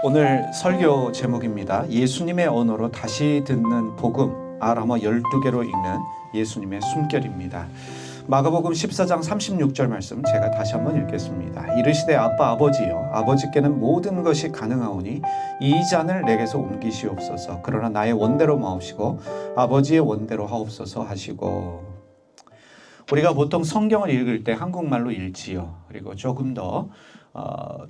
오늘 설교 제목입니다. 예수님의 언어로 다시 듣는 복음, 아람어 12개로 읽는 예수님의 숨결입니다. 마가복음 14장 36절 말씀 제가 다시 한번 읽겠습니다. 이르시되 아빠 아버지여, 아버지께는 모든 것이 가능하오니 이 잔을 내게서 옮기시옵소서. 그러나 나의 원대로 마옵시고 아버지의 원대로 하옵소서 하시고. 우리가 보통 성경을 읽을 때 한국말로 읽지요. 그리고 조금 더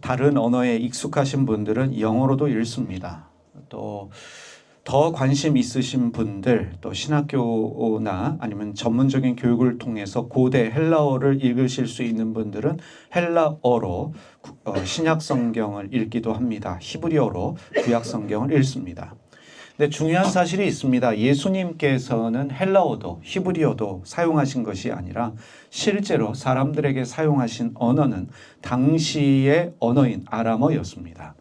다른 언어에 익숙하신 분들은 영어로도 읽습니다. 또 더 관심 있으신 분들, 또 신학교나 아니면 전문적인 교육을 통해서 고대 헬라어를 읽으실 수 있는 분들은 헬라어로 신약 성경을 읽기도 합니다. 히브리어로 구약 성경을 읽습니다. 근데 중요한 사실이 있습니다. 예수님께서는 헬라어도 히브리어도 사용하신 것이 아니라 실제로 사람들에게 사용하신 언어는 당시의 언어인 아람어였습니다.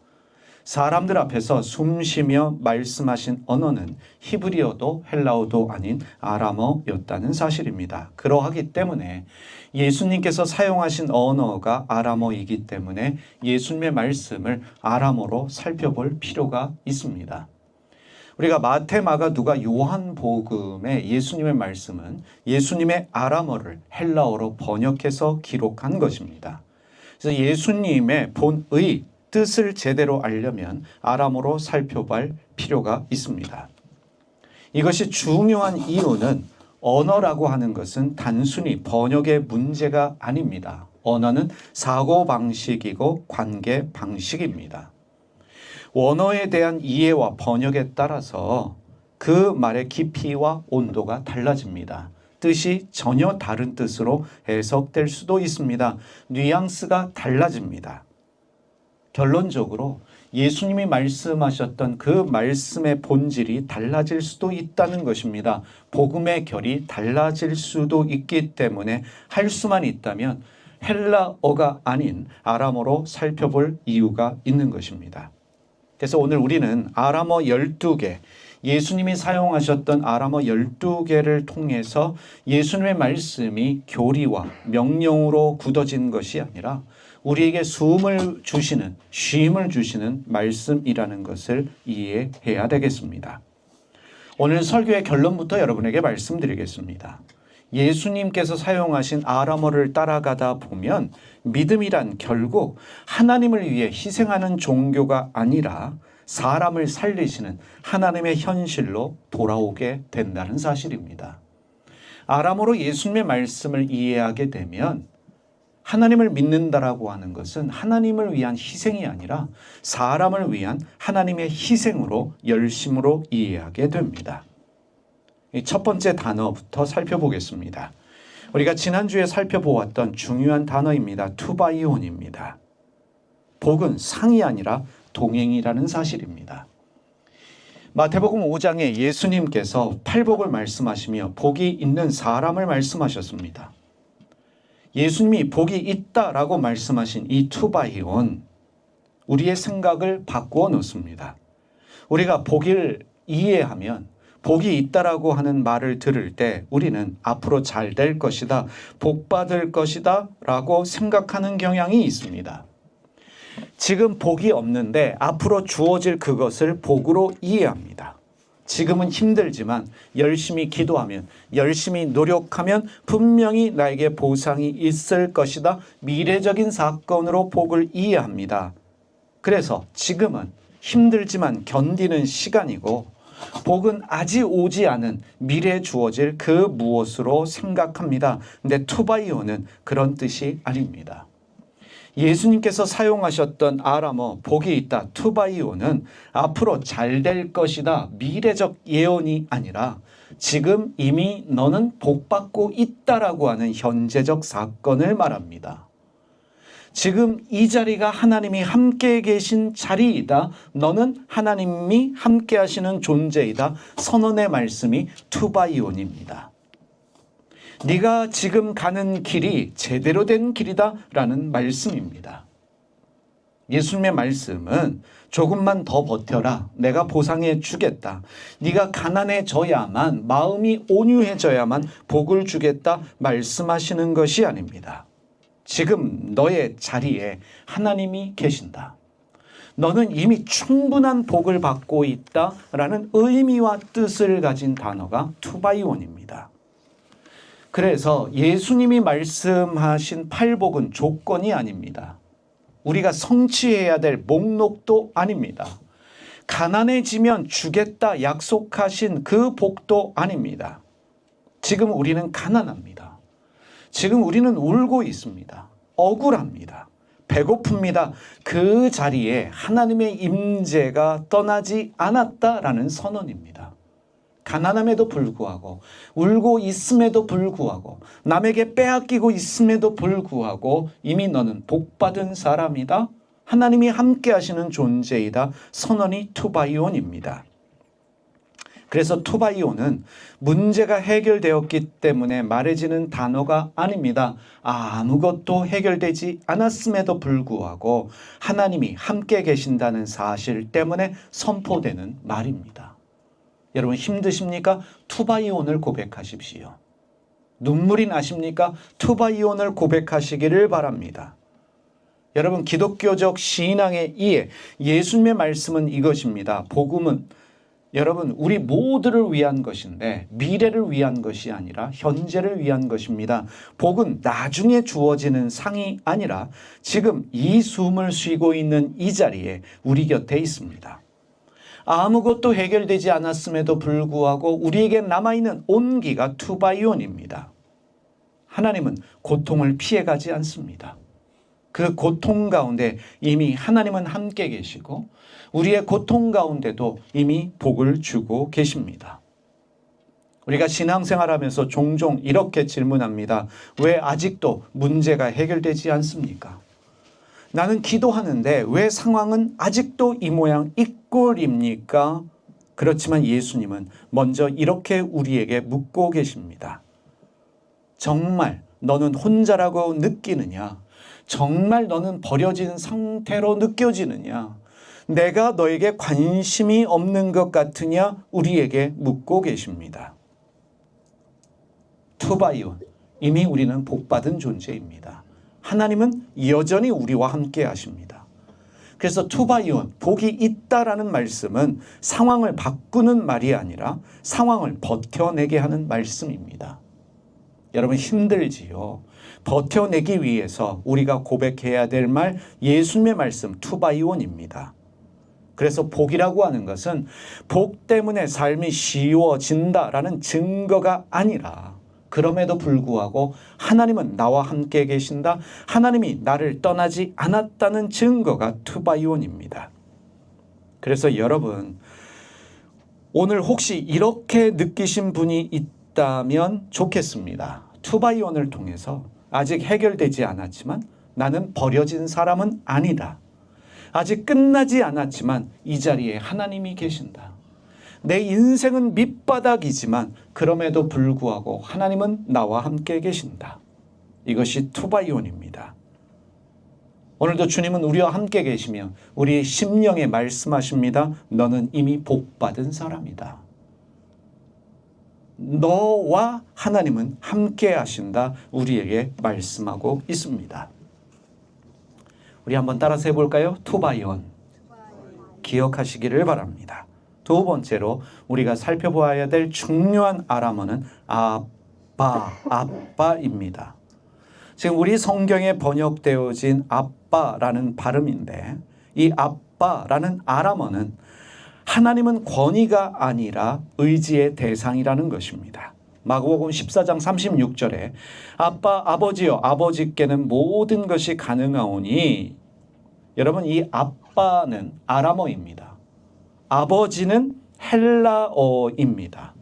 사람들 앞에서 숨쉬며 말씀하신 언어는 히브리어도 헬라어도 아닌 아람어였다는 사실입니다. 그러하기 때문에 예수님께서 사용하신 언어가 아람어이기 때문에 예수님의 말씀을 아람어로 살펴볼 필요가 있습니다. 우리가 마태, 마가, 누가, 요한복음의 예수님의 말씀은 예수님의 아람어를 헬라어로 번역해서 기록한 것입니다. 그래서 예수님의 본의 뜻을 제대로 알려면 아람어로 살펴볼 필요가 있습니다. 이것이 중요한 이유는 언어라고 하는 것은 단순히 번역의 문제가 아닙니다. 언어는 사고방식이고 관계 방식입니다. 원어에 대한 이해와 번역에 따라서 그 말의 깊이와 온도가 달라집니다. 뜻이 전혀 다른 뜻으로 해석될 수도 있습니다. 뉘앙스가 달라집니다. 결론적으로 예수님이 말씀하셨던 그 말씀의 본질이 달라질 수도 있다는 것입니다. 복음의 결이 달라질 수도 있기 때문에 할 수만 있다면 헬라어가 아닌 아람어로 살펴볼 이유가 있는 것입니다. 그래서 오늘 우리는 아람어 12개, 예수님이 사용하셨던 아람어 12개를 통해서 예수님의 말씀이 교리와 명령으로 굳어진 것이 아니라 우리에게 숨을 주시는, 쉼을 주시는 말씀이라는 것을 이해해야 되겠습니다. 오늘 설교의 결론부터 여러분에게 말씀드리겠습니다. 예수님께서 사용하신 아람어를 따라가다 보면 믿음이란 결국 하나님을 위해 희생하는 종교가 아니라 사람을 살리시는 하나님의 현실로 돌아오게 된다는 사실입니다. 아람어로 예수님의 말씀을 이해하게 되면 하나님을 믿는다라고 하는 것은 하나님을 위한 희생이 아니라 사람을 위한 하나님의 희생으로 열심으로 이해하게 됩니다. 첫 번째 단어부터 살펴보겠습니다. 우리가 지난주에 살펴보았던 중요한 단어입니다. 투바이온입니다. 복은 상이 아니라 동행이라는 사실입니다. 마태복음 5장에 예수님께서 팔복을 말씀하시며 복이 있는 사람을 말씀하셨습니다. 예수님이 복이 있다라고 말씀하신 이 투바이온, 우리의 생각을 바꾸어 놓습니다. 우리가 복을 이해하면 복이 있다라고 하는 말을 들을 때 우리는 앞으로 잘 될 것이다, 복 받을 것이다 라고 생각하는 경향이 있습니다. 지금 복이 없는데 앞으로 주어질 그것을 복으로 이해합니다. 지금은 힘들지만 열심히 기도하면, 열심히 노력하면 분명히 나에게 보상이 있을 것이다. 미래적인 사건으로 복을 이해합니다. 그래서 지금은 힘들지만 견디는 시간이고 복은 아직 오지 않은 미래에 주어질 그 무엇으로 생각합니다. 근데 투바이오는 그런 뜻이 아닙니다. 예수님께서 사용하셨던 아람어 복이 있다, 투바이오는 앞으로 잘 될 것이다, 미래적 예언이 아니라 지금 이미 너는 복받고 있다라고 하는 현재적 사건을 말합니다. 지금 이 자리가 하나님이 함께 계신 자리이다. 너는 하나님이 함께 하시는 존재이다. 선언의 말씀이 투바이온입니다. 네가 지금 가는 길이 제대로 된 길이다 라는 말씀입니다. 예수님의 말씀은 조금만 더 버텨라. 내가 보상해 주겠다. 네가 가난해져야만, 마음이 온유해져야만 복을 주겠다 말씀하시는 것이 아닙니다. 지금 너의 자리에 하나님이 계신다. 너는 이미 충분한 복을 받고 있다라는 의미와 뜻을 가진 단어가 투바이온입니다. 그래서 예수님이 말씀하신 팔복은 조건이 아닙니다. 우리가 성취해야 될 목록도 아닙니다. 가난해지면 주겠다 약속하신 그 복도 아닙니다. 지금 우리는 가난합니다. 지금 우리는 울고 있습니다. 억울합니다. 배고픕니다. 그 자리에 하나님의 임재가 떠나지 않았다라는 선언입니다. 가난함에도 불구하고, 울고 있음에도 불구하고, 남에게 빼앗기고 있음에도 불구하고 이미 너는 복받은 사람이다. 하나님이 함께 하시는 존재이다. 선언이 투바이온입니다. 그래서 투바이온은 문제가 해결되었기 때문에 말해지는 단어가 아닙니다. 아무것도 해결되지 않았음에도 불구하고 하나님이 함께 계신다는 사실 때문에 선포되는 말입니다. 여러분 힘드십니까? 투바이온을 고백하십시오. 눈물이 나십니까? 투바이온을 고백하시기를 바랍니다. 여러분 기독교적 신앙의 이해, 예수님의 말씀은 이것입니다. 복음은 여러분 우리 모두를 위한 것인데 미래를 위한 것이 아니라 현재를 위한 것입니다. 복은 나중에 주어지는 상이 아니라 지금 이 숨을 쉬고 있는 이 자리에 우리 곁에 있습니다. 아무것도 해결되지 않았음에도 불구하고 우리에게 남아있는 온기가 투바이온입니다. 하나님은 고통을 피해가지 않습니다. 그 고통 가운데 이미 하나님은 함께 계시고 우리의 고통 가운데도 이미 복을 주고 계십니다. 우리가 신앙생활하면서 종종 이렇게 질문합니다. 왜 아직도 문제가 해결되지 않습니까? 나는 기도하는데 왜 상황은 아직도 이 모양 이 꼴입니까? 그렇지만 예수님은 먼저 이렇게 우리에게 묻고 계십니다. 정말 너는 혼자라고 느끼느냐? 정말 너는 버려진 상태로 느껴지느냐? 내가 너에게 관심이 없는 것 같으냐? 우리에게 묻고 계십니다. 투바이온, 이미 우리는 복받은 존재입니다. 하나님은 여전히 우리와 함께 하십니다. 그래서 투바이온, 복이 있다라는 말씀은 상황을 바꾸는 말이 아니라 상황을 버텨내게 하는 말씀입니다. 여러분 힘들지요. 버텨내기 위해서 우리가 고백해야 될 말 예수님의 말씀 투바이온입니다. 그래서 복이라고 하는 것은 복 때문에 삶이 쉬워진다라는 증거가 아니라 그럼에도 불구하고 하나님은 나와 함께 계신다. 하나님이 나를 떠나지 않았다는 증거가 투바이온입니다. 그래서 여러분 오늘 혹시 이렇게 느끼신 분이 있다면 좋겠습니다. 투바이온을 통해서 아직 해결되지 않았지만 나는 버려진 사람은 아니다. 아직 끝나지 않았지만 이 자리에 하나님이 계신다. 내 인생은 밑바닥이지만 그럼에도 불구하고 하나님은 나와 함께 계신다. 이것이 투바이온입니다. 오늘도 주님은 우리와 함께 계시며 우리 심령에 말씀하십니다. 너는 이미 복받은 사람이다. 너와 하나님은 함께 하신다. 우리에게 말씀하고 있습니다. 우리 한번 따라서 해볼까요? 투바이온. 기억하시기를 바랍니다. 두 번째로 우리가 살펴보아야 될 중요한 아람어는 아빠입니다. 지금 우리 성경에 번역되어진 아빠라는 발음인데 이 아빠라는 아람어는 하나님은 권위가 아니라 의지의 대상이라는 것입니다. 마가복음 14장 36절에 아빠 아버지여 아버지께는 모든 것이 가능하오니 여러분 이 아빠는 아람어입니다. 아버지는 헬라어입니다.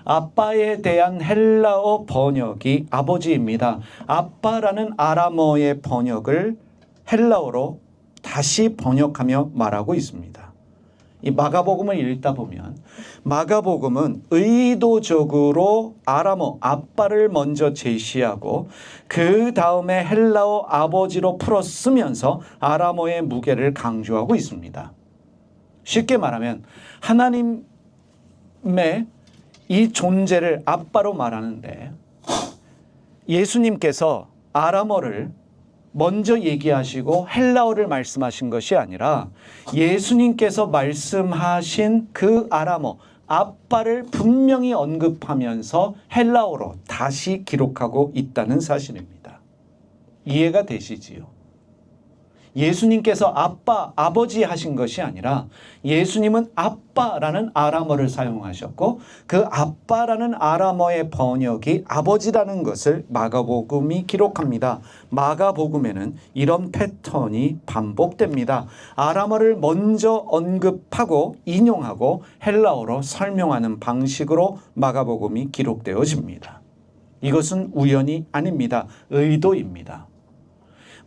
아빠에 대한 헬라어 번역이 아버지입니다. 아빠라는 아람어의 번역을 헬라어로 다시 번역하며 말하고 있습니다. 이 마가복음을 읽다 보면 마가복음은 의도적으로 아람어 아빠를 먼저 제시하고 그 다음에 헬라어 아버지로 풀어 쓰면서 아람어의 무게를 강조하고 있습니다. 쉽게 말하면 하나님의 이 존재를 아빠로 말하는데 예수님께서 아람어를 먼저 얘기하시고 헬라어를 말씀하신 것이 아니라 예수님께서 말씀하신 그 아람어 아빠를 분명히 언급하면서 헬라어로 다시 기록하고 있다는 사실입니다. 이해가 되시지요? 예수님께서 아빠, 아버지 하신 것이 아니라 예수님은 아빠라는 아람어를 사용하셨고 그 아빠라는 아람어의 번역이 아버지라는 것을 마가복음이 기록합니다. 마가복음에는 이런 패턴이 반복됩니다. 아람어를 먼저 언급하고 인용하고 헬라어로 설명하는 방식으로 마가복음이 기록되어집니다. 이것은 우연이 아닙니다. 의도입니다.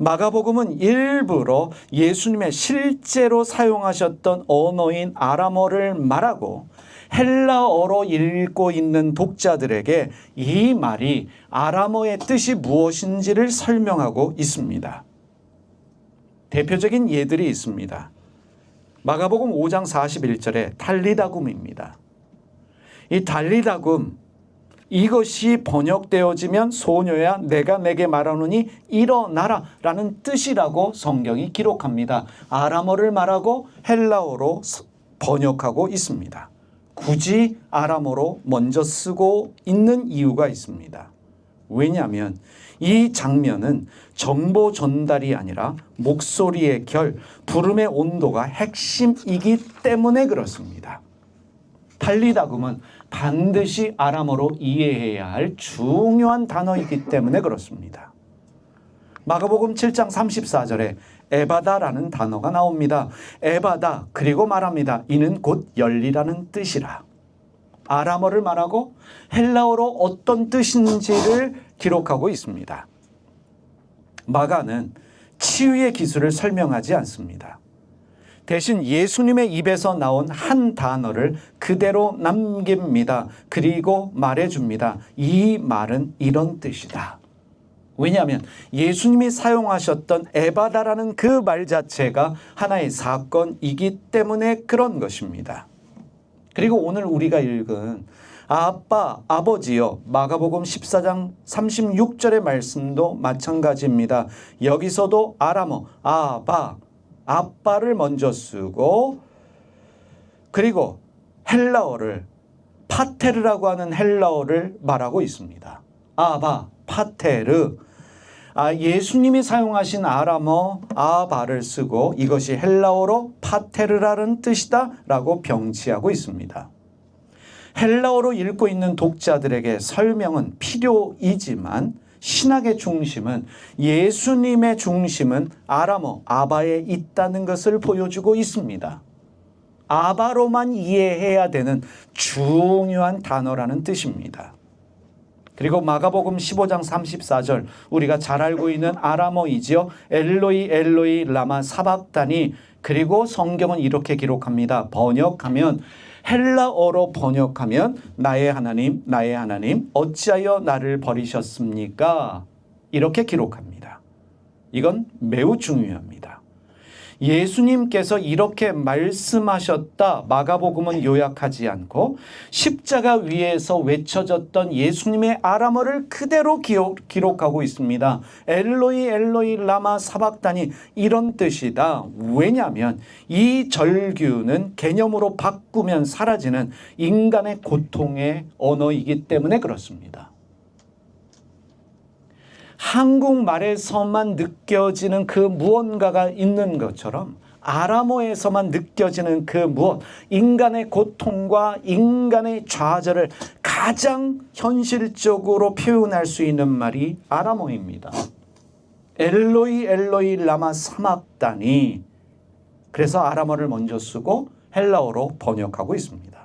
마가복음은 일부러 예수님의 실제로 사용하셨던 언어인 아람어를 말하고 헬라어로 읽고 있는 독자들에게 이 말이 아람어의 뜻이 무엇인지를 설명하고 있습니다. 대표적인 예들이 있습니다. 마가복음 5장 41절에 달리다굼입니다. 이 달리다굼, 이것이 번역되어지면 소녀야 내가 내게 말하노니 일어나라 라는 뜻이라고 성경이 기록합니다. 아람어를 말하고 헬라어로 번역하고 있습니다. 굳이 아람어로 먼저 쓰고 있는 이유가 있습니다. 왜냐하면 이 장면은 정보 전달이 아니라 목소리의 결, 부름의 온도가 핵심이기 때문에 그렇습니다. 달리다굼은 반드시 아람어로 이해해야 할 중요한 단어이기 때문에 그렇습니다. 마가복음 7장 34절에 에바다라는 단어가 나옵니다. 에바다, 그리고 말합니다. 이는 곧 열리라는 뜻이라. 아람어를 말하고 헬라어로 어떤 뜻인지를 기록하고 있습니다. 마가는 치유의 기술을 설명하지 않습니다. 대신 예수님의 입에서 나온 한 단어를 그대로 남깁니다. 그리고 말해줍니다. 이 말은 이런 뜻이다. 왜냐하면 예수님이 사용하셨던 에바다라는 그 말 자체가 하나의 사건이기 때문에 그런 것입니다. 그리고 오늘 우리가 읽은 아빠, 아버지여, 마가복음 14장 36절의 말씀도 마찬가지입니다. 여기서도 아람어, 아바, 아빠를 먼저 쓰고 그리고 헬라어를 파테르라고 하는 헬라어를 말하고 있습니다. 아바, 파테르. 예수님이 사용하신 아람어 아바를 쓰고 이것이 헬라어로 파테르라는 뜻이다 라고 병치하고 있습니다. 헬라어로 읽고 있는 독자들에게 설명은 필요이지만 신학의 중심은 예수님의 중심은 아람어 아바에 있다는 것을 보여주고 있습니다. 아바로만 이해해야 되는 중요한 단어라는 뜻입니다. 그리고 마가복음 15장 34절 우리가 잘 알고 있는 아람어이지요. 엘로이 엘로이 라마 사박다니. 그리고 성경은 이렇게 기록합니다. 번역하면 헬라어로 번역하면 나의 하나님 나의 하나님 어찌하여 나를 버리셨습니까? 이렇게 기록합니다. 이건 매우 중요합니다. 예수님께서 이렇게 말씀하셨다 마가복음은 요약하지 않고 십자가 위에서 외쳐졌던 예수님의 아람어를 그대로 기록하고 있습니다. 엘로이 엘로이 라마 사박다니 이런 뜻이다. 왜냐하면 이 절규는 개념으로 바꾸면 사라지는 인간의 고통의 언어이기 때문에 그렇습니다. 한국말에서만 느껴지는 그 무언가가 있는 것처럼 아람어에서만 느껴지는 그 무엇, 인간의 고통과 인간의 좌절을 가장 현실적으로 표현할 수 있는 말이 아람어입니다. 엘로이 엘로이 라마 사막다니. 그래서 아람어를 먼저 쓰고 헬라어로 번역하고 있습니다.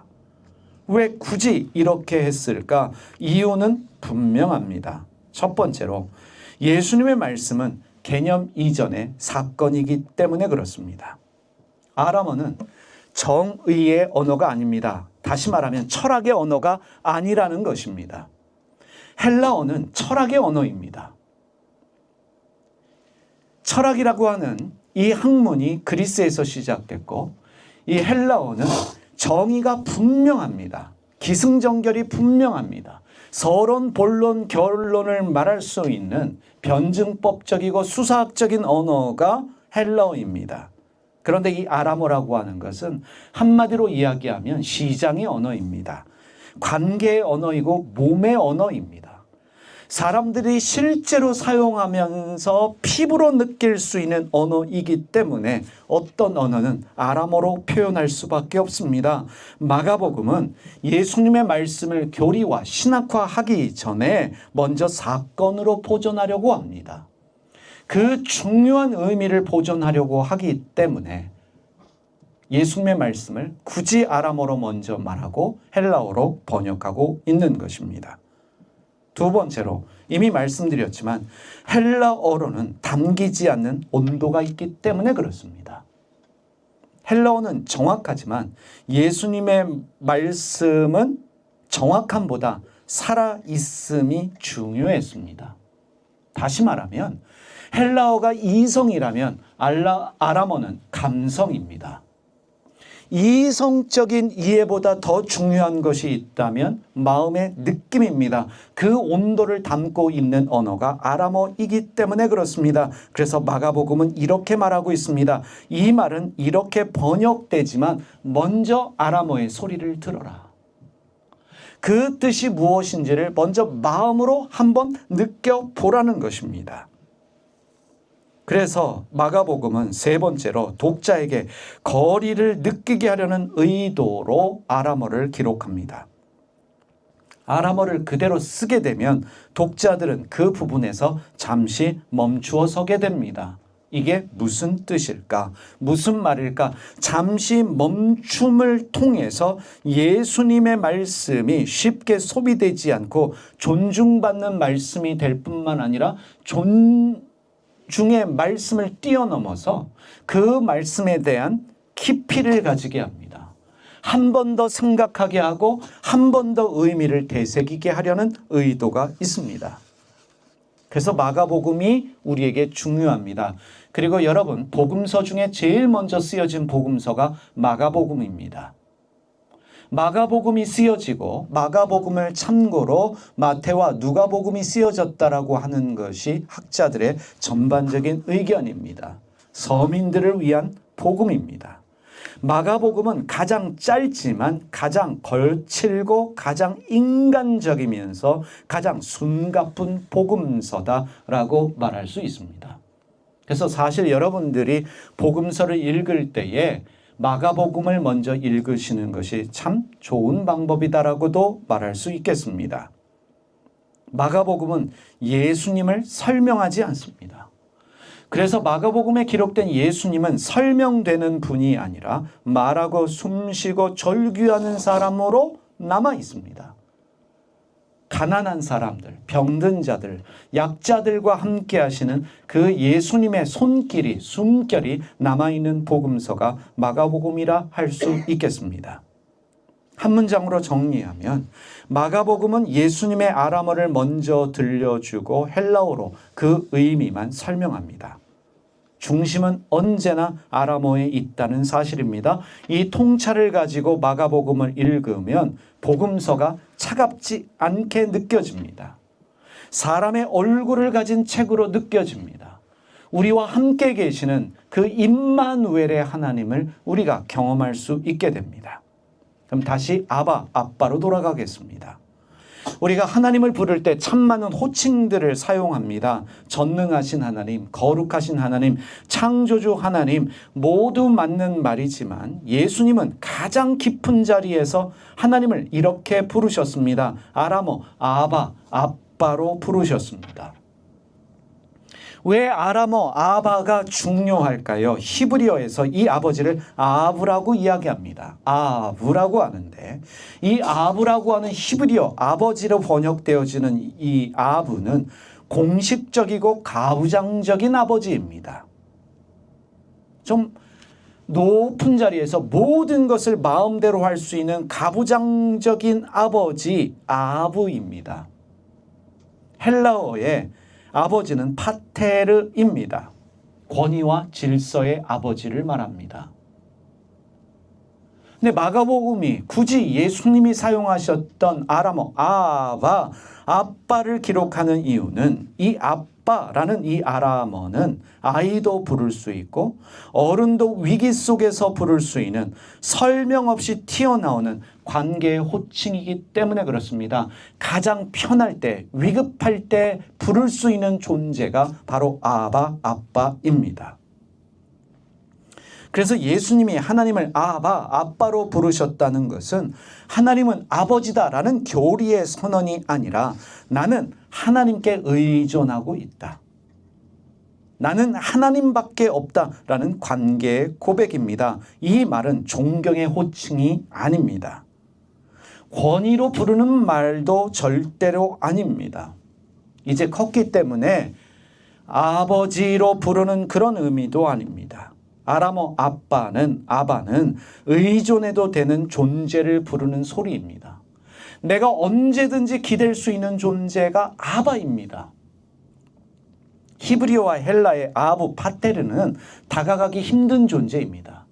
왜 굳이 이렇게 했을까? 이유는 분명합니다. 첫 번째로 예수님의 말씀은 개념 이전의 사건이기 때문에 그렇습니다. 아람어는 정의의 언어가 아닙니다. 다시 말하면 철학의 언어가 아니라는 것입니다. 헬라어는 철학의 언어입니다. 철학이라고 하는 이 학문이 그리스에서 시작됐고 이 헬라어는 정의가 분명합니다. 기승전결이 분명합니다. 서론, 본론, 결론을 말할 수 있는 변증법적이고 수사학적인 언어가 헬라어입니다. 그런데 이 아람어라고 하는 것은 한마디로 이야기하면 시장의 언어입니다. 관계의 언어이고 몸의 언어입니다. 사람들이 실제로 사용하면서 피부로 느낄 수 있는 언어이기 때문에 어떤 언어는 아람어로 표현할 수밖에 없습니다. 마가복음은 예수님의 말씀을 교리와 신학화하기 전에 먼저 사건으로 보존하려고 합니다. 그 중요한 의미를 보존하려고 하기 때문에 예수님의 말씀을 굳이 아람어로 먼저 말하고 헬라어로 번역하고 있는 것입니다. 두 번째로 이미 말씀드렸지만 헬라어로는 담기지 않는 온도가 있기 때문에 그렇습니다. 헬라어는 정확하지만 예수님의 말씀은 정확함보다 살아있음이 중요했습니다. 다시 말하면 헬라어가 이성이라면 아람어는 감성입니다. 이성적인 이해보다 더 중요한 것이 있다면 마음의 느낌입니다. 그 온도를 담고 있는 언어가 아람어이기 때문에 그렇습니다. 그래서 마가복음은 이렇게 말하고 있습니다. 이 말은 이렇게 번역되지만 먼저 아람어의 소리를 들어라. 그 뜻이 무엇인지를 먼저 마음으로 한번 느껴보라는 것입니다. 그래서 마가복음은 세 번째로 독자에게 거리를 느끼게 하려는 의도로 아람어를 기록합니다. 아람어를 그대로 쓰게 되면 독자들은 그 부분에서 잠시 멈추어 서게 됩니다. 이게 무슨 뜻일까? 무슨 말일까? 잠시 멈춤을 통해서 예수님의 말씀이 쉽게 소비되지 않고 존중받는 말씀이 될 뿐만 아니라 중의 말씀을 뛰어넘어서 그 말씀에 대한 깊이를 가지게 합니다. 한 번 더 생각하게 하고 한 번 더 의미를 되새기게 하려는 의도가 있습니다. 그래서 마가복음이 우리에게 중요합니다. 그리고 여러분, 복음서 중에 제일 먼저 쓰여진 복음서가 마가복음입니다. 마가복음이 쓰여지고 마가복음을 참고로 마태와 누가복음이 쓰여졌다라고 하는 것이 학자들의 전반적인 의견입니다. 서민들을 위한 복음입니다. 마가복음은 가장 짧지만 가장 거칠고 가장 인간적이면서 가장 숨가쁜 복음서다라고 말할 수 있습니다. 그래서 사실 여러분들이 복음서를 읽을 때에 마가복음을 먼저 읽으시는 것이 참 좋은 방법이다라고도 말할 수 있겠습니다. 마가복음은 예수님을 설명하지 않습니다. 그래서 마가복음에 기록된 예수님은 설명되는 분이 아니라 말하고 숨쉬고 절규하는 사람으로 남아 있습니다. 가난한 사람들, 병든 자들, 약자들과 함께 하시는 그 예수님의 손길이, 숨결이 남아있는 복음서가 마가복음이라 할 수 있겠습니다. 한 문장으로 정리하면 마가복음은 예수님의 아람어를 먼저 들려주고 헬라어로 그 의미만 설명합니다. 중심은 언제나 아람어에 있다는 사실입니다. 이 통찰을 가지고 마가복음을 읽으면 복음서가 차갑지 않게 느껴집니다. 사람의 얼굴을 가진 책으로 느껴집니다. 우리와 함께 계시는 그 임마누엘의 하나님을 우리가 경험할 수 있게 됩니다. 그럼 다시 아빠로 돌아가겠습니다. 우리가 하나님을 부를 때 참 많은 호칭들을 사용합니다. 전능하신 하나님, 거룩하신 하나님, 창조주 하나님 모두 맞는 말이지만 예수님은 가장 깊은 자리에서 하나님을 이렇게 부르셨습니다. 아람어 아빠로 부르셨습니다. 왜 아람어 아바가 중요할까요? 히브리어에서 이 아버지를 아브라고 이야기합니다. 아브라고 하는데 이 아브라고 하는 히브리어 아버지로 번역되어지는 이 아브는 공식적이고 가부장적인 아버지입니다. 좀 높은 자리에서 모든 것을 마음대로 할 수 있는 가부장적인 아버지 아브입니다. 헬라어에 아버지는 파테르입니다. 권위와 질서의 아버지를 말합니다. 근데 마가복음이 굳이 예수님이 사용하셨던 아람어 아바, 아빠를 기록하는 이유는 이 아빠라는 이 아람어는 아이도 부를 수 있고 어른도 위기 속에서 부를 수 있는 설명 없이 튀어나오는 관계의 호칭이기 때문에 그렇습니다. 가장 편할 때, 위급할 때 부를 수 있는 존재가 바로 아바, 아빠입니다. 그래서 예수님이 하나님을 아바, 아빠로 부르셨다는 것은 하나님은 아버지다라는 교리의 선언이 아니라 나는 하나님께 의존하고 있다. 나는 하나님밖에 없다라는 관계의 고백입니다. 이 말은 존경의 호칭이 아닙니다. 권위로 부르는 말도 절대로 아닙니다. 이제 컸기 때문에 아버지로 부르는 그런 의미도 아닙니다. 아람어 아바는 의존해도 되는 존재를 부르는 소리입니다. 내가 언제든지 기댈 수 있는 존재가 아바입니다. 히브리어와 헬라의 아부, 파테르는 다가가기 힘든 존재입니다.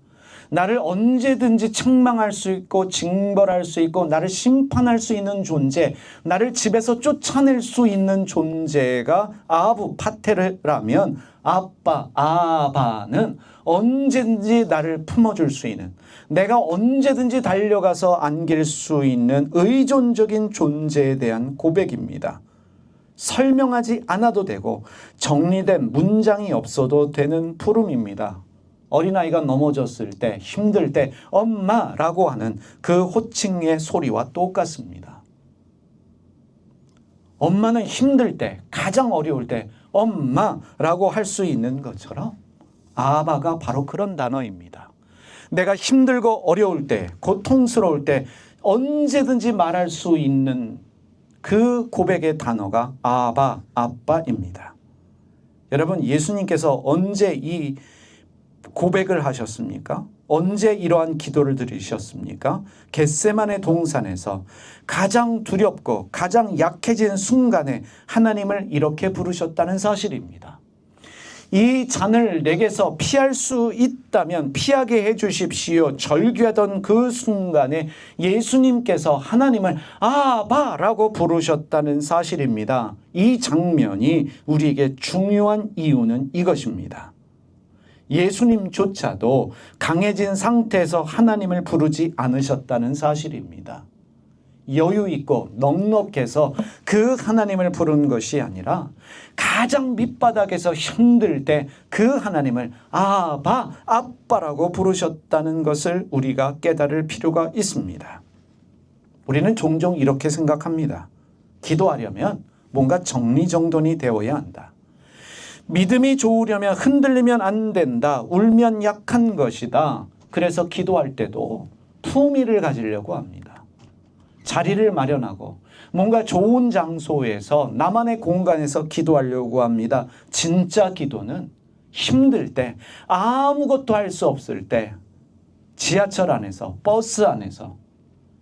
나를 언제든지 책망할 수 있고 징벌할 수 있고 나를 심판할 수 있는 존재, 나를 집에서 쫓아낼 수 있는 존재가 아부, 파테르라면 아바는 언제든지 나를 품어줄 수 있는, 내가 언제든지 달려가서 안길 수 있는 의존적인 존재에 대한 고백입니다. 설명하지 않아도 되고 정리된 문장이 없어도 되는 부름입니다. 어린아이가 넘어졌을 때, 힘들 때 엄마라고 하는 그 호칭의 소리와 똑같습니다. 엄마는 힘들 때, 가장 어려울 때 엄마라고 할 수 있는 것처럼 아바가 바로 그런 단어입니다. 내가 힘들고 어려울 때, 고통스러울 때 언제든지 말할 수 있는 그 고백의 단어가 아바, 아빠입니다. 여러분, 예수님께서 언제 이 고백을 하셨습니까? 언제 이러한 기도를 드리셨습니까? 겟세마네 동산에서 가장 두렵고 가장 약해진 순간에 하나님을 이렇게 부르셨다는 사실입니다. 이 잔을 내게서 피할 수 있다면 피하게 해 주십시오. 절규하던 그 순간에 예수님께서 하나님을 아바라고 부르셨다는 사실입니다. 이 장면이 우리에게 중요한 이유는 이것입니다. 예수님조차도 강해진 상태에서 하나님을 부르지 않으셨다는 사실입니다. 여유 있고 넉넉해서 그 하나님을 부르는 것이 아니라 가장 밑바닥에서 힘들 때 그 하나님을 아바, 아빠라고 부르셨다는 것을 우리가 깨달을 필요가 있습니다. 우리는 종종 이렇게 생각합니다. 기도하려면 뭔가 정리정돈이 되어야 한다. 믿음이 좋으려면 흔들리면 안 된다. 울면 약한 것이다. 그래서 기도할 때도 품위를 가지려고 합니다. 자리를 마련하고 뭔가 좋은 장소에서 나만의 공간에서 기도하려고 합니다. 진짜 기도는 힘들 때, 아무것도 할 수 없을 때, 지하철 안에서, 버스 안에서,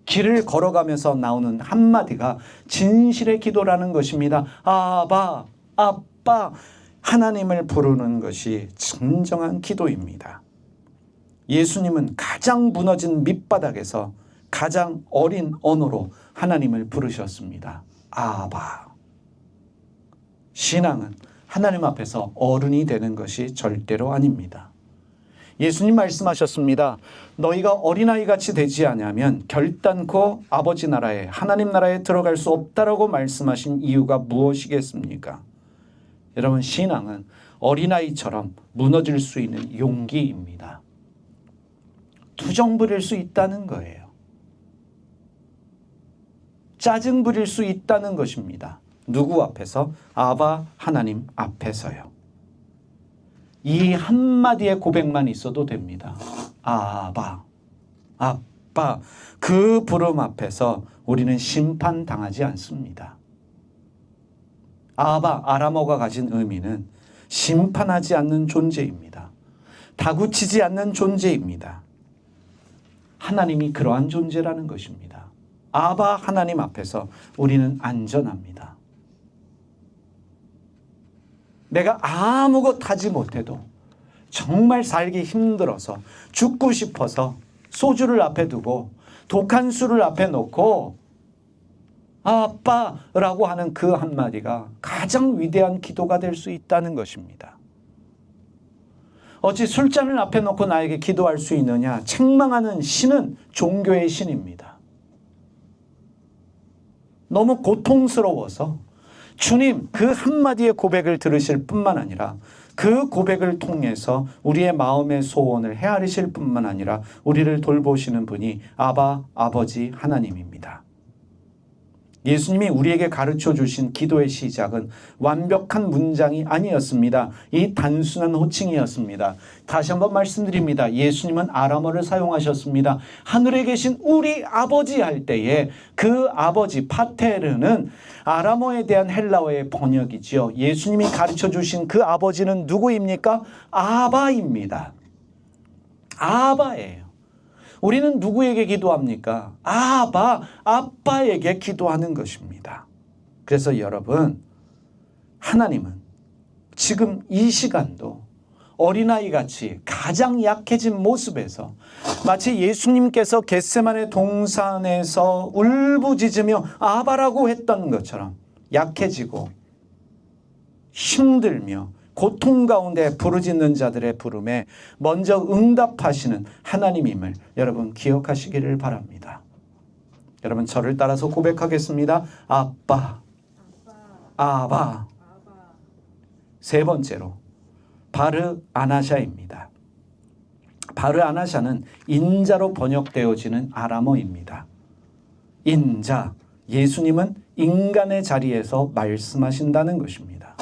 길을 걸어가면서 나오는 한마디가 진실의 기도라는 것입니다. 아바, 아빠, 하나님을 부르는 것이 진정한 기도입니다. 예수님은 가장 무너진 밑바닥에서 가장 어린 언어로 하나님을 부르셨습니다. 아바. 신앙은 하나님 앞에서 어른이 되는 것이 절대로 아닙니다. 예수님 말씀하셨습니다. 너희가 어린아이같이 되지 않으면 결단코 아버지 나라에, 하나님 나라에 들어갈 수 없다라고 말씀하신 이유가 무엇이겠습니까? 여러분, 신앙은 어린아이처럼 무너질 수 있는 용기입니다. 투정 부릴 수 있다는 거예요. 짜증 부릴 수 있다는 것입니다. 누구 앞에서? 아바, 하나님 앞에서요. 이 한마디의 고백만 있어도 됩니다. 아바, 아빠. 그 부름 앞에서 우리는 심판당하지 않습니다. 아바, 아람어가 가진 의미는 심판하지 않는 존재입니다. 다구치지 않는 존재입니다. 하나님이 그러한 존재라는 것입니다. 아바 하나님 앞에서 우리는 안전합니다. 내가 아무것 하지 못해도 정말 살기 힘들어서 죽고 싶어서 소주를 앞에 두고 독한 술을 앞에 놓고 아빠라고 하는 그 한마디가 가장 위대한 기도가 될 수 있다는 것입니다. 어찌 술잔을 앞에 놓고 나에게 기도할 수 있느냐? 책망하는 신은 종교의 신입니다. 너무 고통스러워서 주님 그 한마디의 고백을 들으실 뿐만 아니라 그 고백을 통해서 우리의 마음의 소원을 헤아리실 뿐만 아니라 우리를 돌보시는 분이 아바 아버지 하나님입니다. 예수님이 우리에게 가르쳐 주신 기도의 시작은 완벽한 문장이 아니었습니다. 이 단순한 호칭이었습니다. 다시 한번 말씀드립니다. 예수님은 아람어를 사용하셨습니다. 하늘에 계신 우리 아버지 할 때에 그 아버지 파테르는 아람어에 대한 헬라어의 번역이지요. 예수님이 가르쳐 주신 그 아버지는 누구입니까? 아바입니다. 아바예요. 우리는 누구에게 기도합니까? 아빠에게 기도하는 것입니다. 그래서 여러분, 하나님은 지금 이 시간도 어린아이같이 가장 약해진 모습에서 마치 예수님께서 겟세마네 동산에서 울부짖으며 아바라고 했던 것처럼 약해지고 힘들며 고통 가운데 부르짖는 자들의 부름에 먼저 응답하시는 하나님임을 여러분 기억하시기를 바랍니다. 여러분 저를 따라서 고백하겠습니다. 아빠, 아바. 세 번째로 바르 아나샤입니다. 바르 아나샤는 인자로 번역되어지는 아람어입니다. 인자, 예수님은 인간의 자리에서 말씀하신다는 것입니다.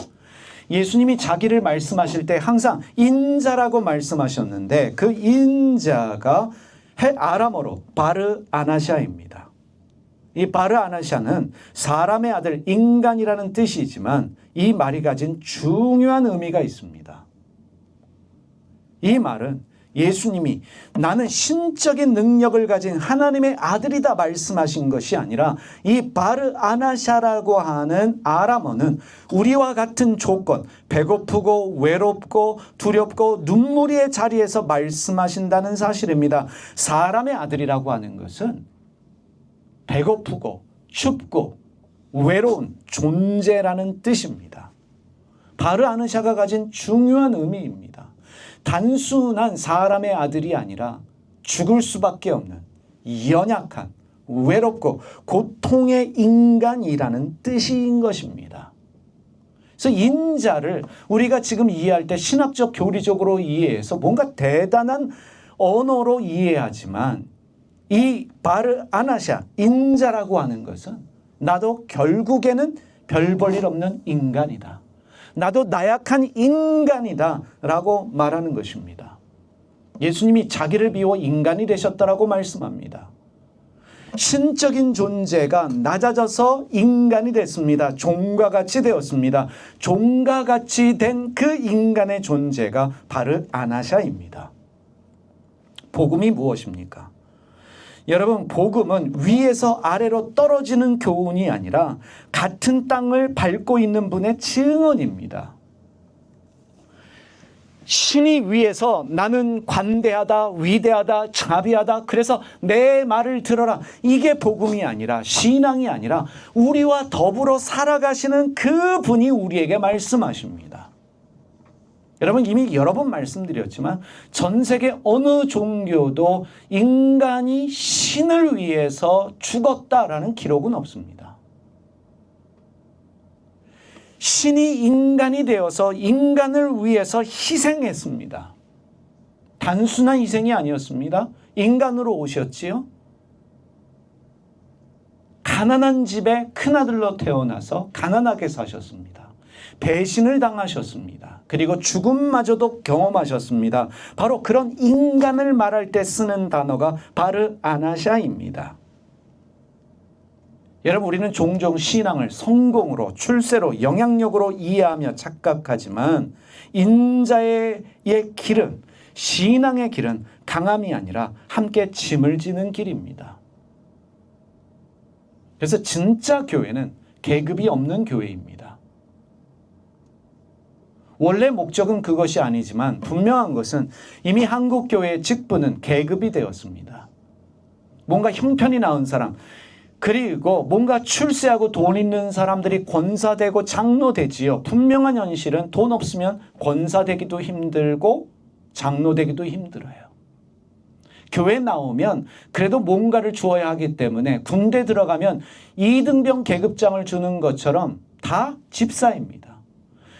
예수님이 자기를 말씀하실 때 항상 인자라고 말씀하셨는데 그 인자가 아람어로 바르 아나샤입니다. 이 바르 아나샤는 사람의 아들, 인간이라는 뜻이지만 이 말이 가진 중요한 의미가 있습니다. 이 말은 예수님이 나는 신적인 능력을 가진 하나님의 아들이다 말씀하신 것이 아니라 이 바르 아나샤라고 하는 아람어는 우리와 같은 조건, 배고프고 외롭고 두렵고 눈물의 자리에서 말씀하신다는 사실입니다. 사람의 아들이라고 하는 것은 배고프고 춥고 외로운 존재라는 뜻입니다. 바르 아나샤가 가진 중요한 의미입니다. 단순한 사람의 아들이 아니라 죽을 수밖에 없는 연약한 외롭고 고통의 인간이라는 뜻인 것입니다. 그래서 인자를 우리가 지금 이해할 때 신학적 교리적으로 이해해서 뭔가 대단한 언어로 이해하지만 이 바르 아나샤 인자라고 하는 것은 나도 결국에는 별 볼 일 없는 인간이다. 나도 나약한 인간이다 라고 말하는 것입니다. 예수님이 자기를 비워 인간이 되셨다라고 말씀합니다. 신적인 존재가 낮아져서 인간이 됐습니다. 종과 같이 되었습니다. 종과 같이 된 그 인간의 존재가 바르 아나샤입니다. 복음이 무엇입니까? 여러분, 복음은 위에서 아래로 떨어지는 교훈이 아니라 같은 땅을 밟고 있는 분의 증언입니다. 신이 위에서 나는 관대하다, 위대하다, 자비하다, 그래서 내 말을 들어라. 이게 복음이 아니라, 신앙이 아니라 우리와 더불어 살아가시는 그 분이 우리에게 말씀하십니다. 여러분 이미 여러 번 말씀드렸지만 전 세계 어느 종교도 인간이 신을 위해서 죽었다라는 기록은 없습니다. 신이 인간이 되어서 인간을 위해서 희생했습니다. 단순한 희생이 아니었습니다. 인간으로 오셨지요. 가난한 집에 큰아들로 태어나서 가난하게 사셨습니다. 배신을 당하셨습니다. 그리고 죽음마저도 경험하셨습니다. 바로 그런 인간을 말할 때 쓰는 단어가 바르 아나샤입니다. 여러분 우리는 종종 신앙을 성공으로, 출세로, 영향력으로 이해하며 착각하지만 인자의 길은, 신앙의 길은 강함이 아니라 함께 짐을 지는 길입니다. 그래서 진짜 교회는 계급이 없는 교회입니다. 원래 목적은 그것이 아니지만 분명한 것은 이미 한국교회의 직분은 계급이 되었습니다. 뭔가 형편이 나은 사람, 그리고 뭔가 출세하고 돈 있는 사람들이 권사되고 장로되지요. 분명한 현실은 돈 없으면 권사되기도 힘들고 장로되기도 힘들어요. 교회 나오면 그래도 뭔가를 주어야 하기 때문에 군대 들어가면 2등병 계급장을 주는 것처럼 다 집사입니다.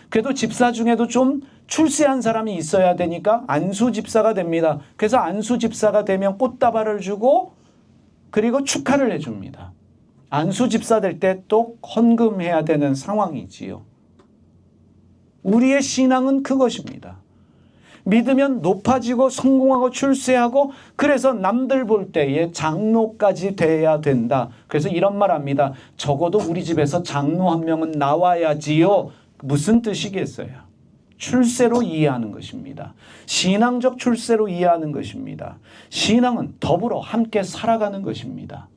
그래도 집사 중에도 좀 출세한 사람이 있어야 되니까 안수 집사가 됩니다. 그래서 안수 집사가 되면 꽃다발을 주고 그리고 축하를 해줍니다. 안수 집사 될 때 또 헌금해야 되는 상황이지요. 우리의 신앙은 그것입니다. 믿으면 높아지고 성공하고 출세하고 그래서 남들 볼 때에 장로까지 돼야 된다. 그래서 이런 말 합니다. 적어도 우리 집에서 장로 한 명은 나와야지요. 무슨 뜻이겠어요? 출세로 이해하는 것입니다. 신앙적 출세로 이해하는 것입니다. 신앙은 더불어 함께 살아가는 것입니다.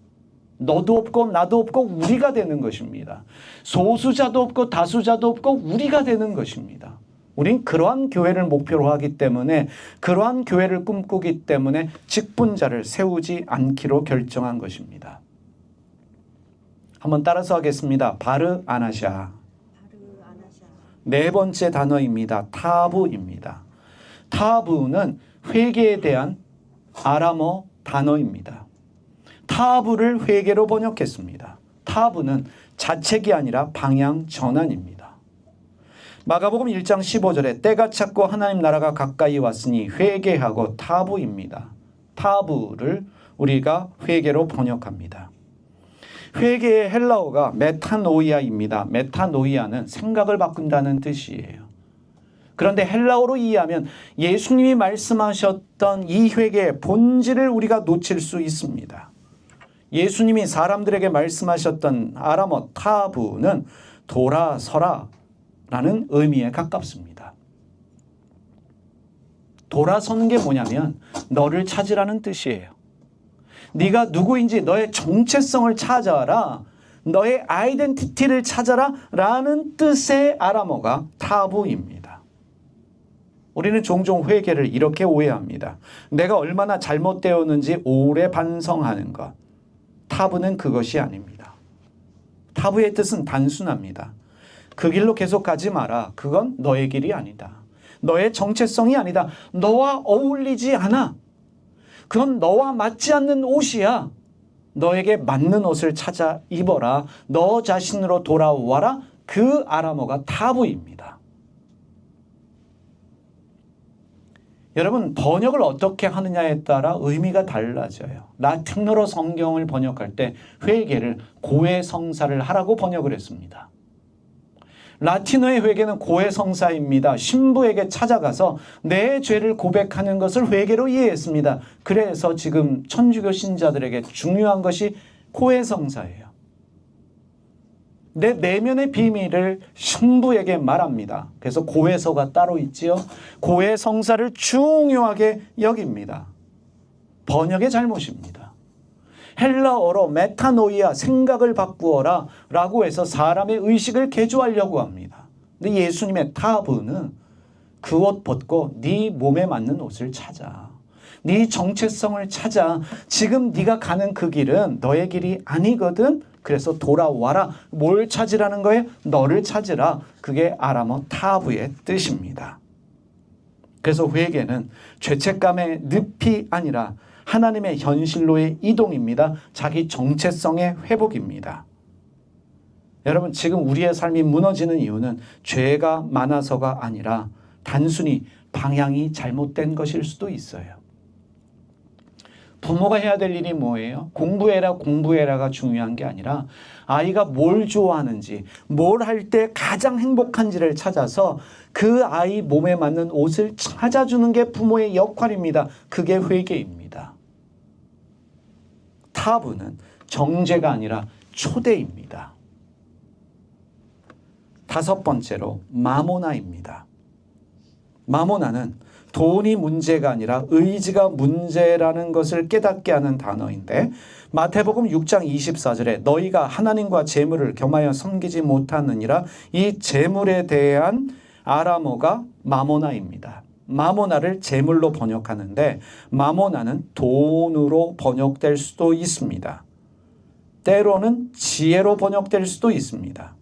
너도 없고 나도 없고 우리가 되는 것입니다. 소수자도 없고 다수자도 없고 우리가 되는 것입니다. 우린 그러한 교회를 목표로 하기 때문에 그러한 교회를 꿈꾸기 때문에 직분자를 세우지 않기로 결정한 것입니다. 한번 따라서 하겠습니다. 바르 아나샤. 네 번째 단어입니다. 타부입니다. 타부는 회개에 대한 아람어 단어입니다. 타부를 회개로 번역했습니다. 타부는 자책이 아니라 방향 전환입니다. 마가복음 1장 15절에 때가 찼고 하나님 나라가 가까이 왔으니 회개하고 타부입니다. 타부를 우리가 회개로 번역합니다. 회개의 헬라어가 메타노이아입니다. 메타노이아는 생각을 바꾼다는 뜻이에요. 그런데 헬라어로 이해하면 예수님이 말씀하셨던 이 회개의 본질을 우리가 놓칠 수 있습니다. 예수님이 사람들에게 말씀하셨던 아람어 타부는 돌아서라 라는 의미에 가깝습니다. 돌아서는 게 뭐냐면 너를 찾으라는 뜻이에요. 네가 누구인지 너의 정체성을 찾아라. 너의 아이덴티티를 찾아라 라는 뜻의 아람어가 타부입니다. 우리는 종종 회개를 이렇게 오해합니다. 내가 얼마나 잘못되었는지 오래 반성하는 것. 타부는 그것이 아닙니다. 타부의 뜻은 단순합니다. 그 길로 계속 가지 마라. 그건 너의 길이 아니다. 너의 정체성이 아니다. 너와 어울리지 않아. 그건 너와 맞지 않는 옷이야. 너에게 맞는 옷을 찾아 입어라. 너 자신으로 돌아와라. 그 아람어가 타부입니다. 여러분, 번역을 어떻게 하느냐에 따라 의미가 달라져요. 라틴어로 성경을 번역할 때 회개를 고해성사를 하라고 번역을 했습니다. 라틴어의 회개는 고해성사입니다. 신부에게 찾아가서 내 죄를 고백하는 것을 회개로 이해했습니다. 그래서 지금 천주교 신자들에게 중요한 것이 고해성사예요. 내 내면의 비밀을 신부에게 말합니다. 그래서 고해서가 따로 있지요. 고해성사를 중요하게 여깁니다. 번역의 잘못입니다. 헬라어로 메타노이아, 생각을 바꾸어라 라고 해서 사람의 의식을 개조하려고 합니다. 근데 예수님의 타부는 그 옷 벗고 네 몸에 맞는 옷을 찾아. 네 정체성을 찾아. 지금 네가 가는 그 길은 너의 길이 아니거든. 그래서 돌아와라. 뭘 찾으라는 거예요? 너를 찾으라. 그게 아람어 타부의 뜻입니다. 그래서 회개는 죄책감의 늪이 아니라 하나님의 현실로의 이동입니다. 자기 정체성의 회복입니다. 여러분, 지금 우리의 삶이 무너지는 이유는 죄가 많아서가 아니라 단순히 방향이 잘못된 것일 수도 있어요. 부모가 해야 될 일이 뭐예요? 공부해라가 중요한 게 아니라 아이가 뭘 좋아하는지, 뭘 할 때 가장 행복한지를 찾아서 그 아이 몸에 맞는 옷을 찾아주는 게 부모의 역할입니다. 그게 회개입니다. 타부는 정죄가 아니라 초대입니다. 다섯 번째로 마모나입니다. 마모나는 돈이 문제가 아니라 의지가 문제라는 것을 깨닫게 하는 단어인데 마태복음 6장 24절에 너희가 하나님과 재물을 겸하여 섬기지 못하느니라 이 재물에 대한 아람어가 마모나입니다. 마모나를 재물로 번역하는데 마모나는 돈으로 번역될 수도 있습니다. 때로는 지혜로 번역될 수도 있습니다.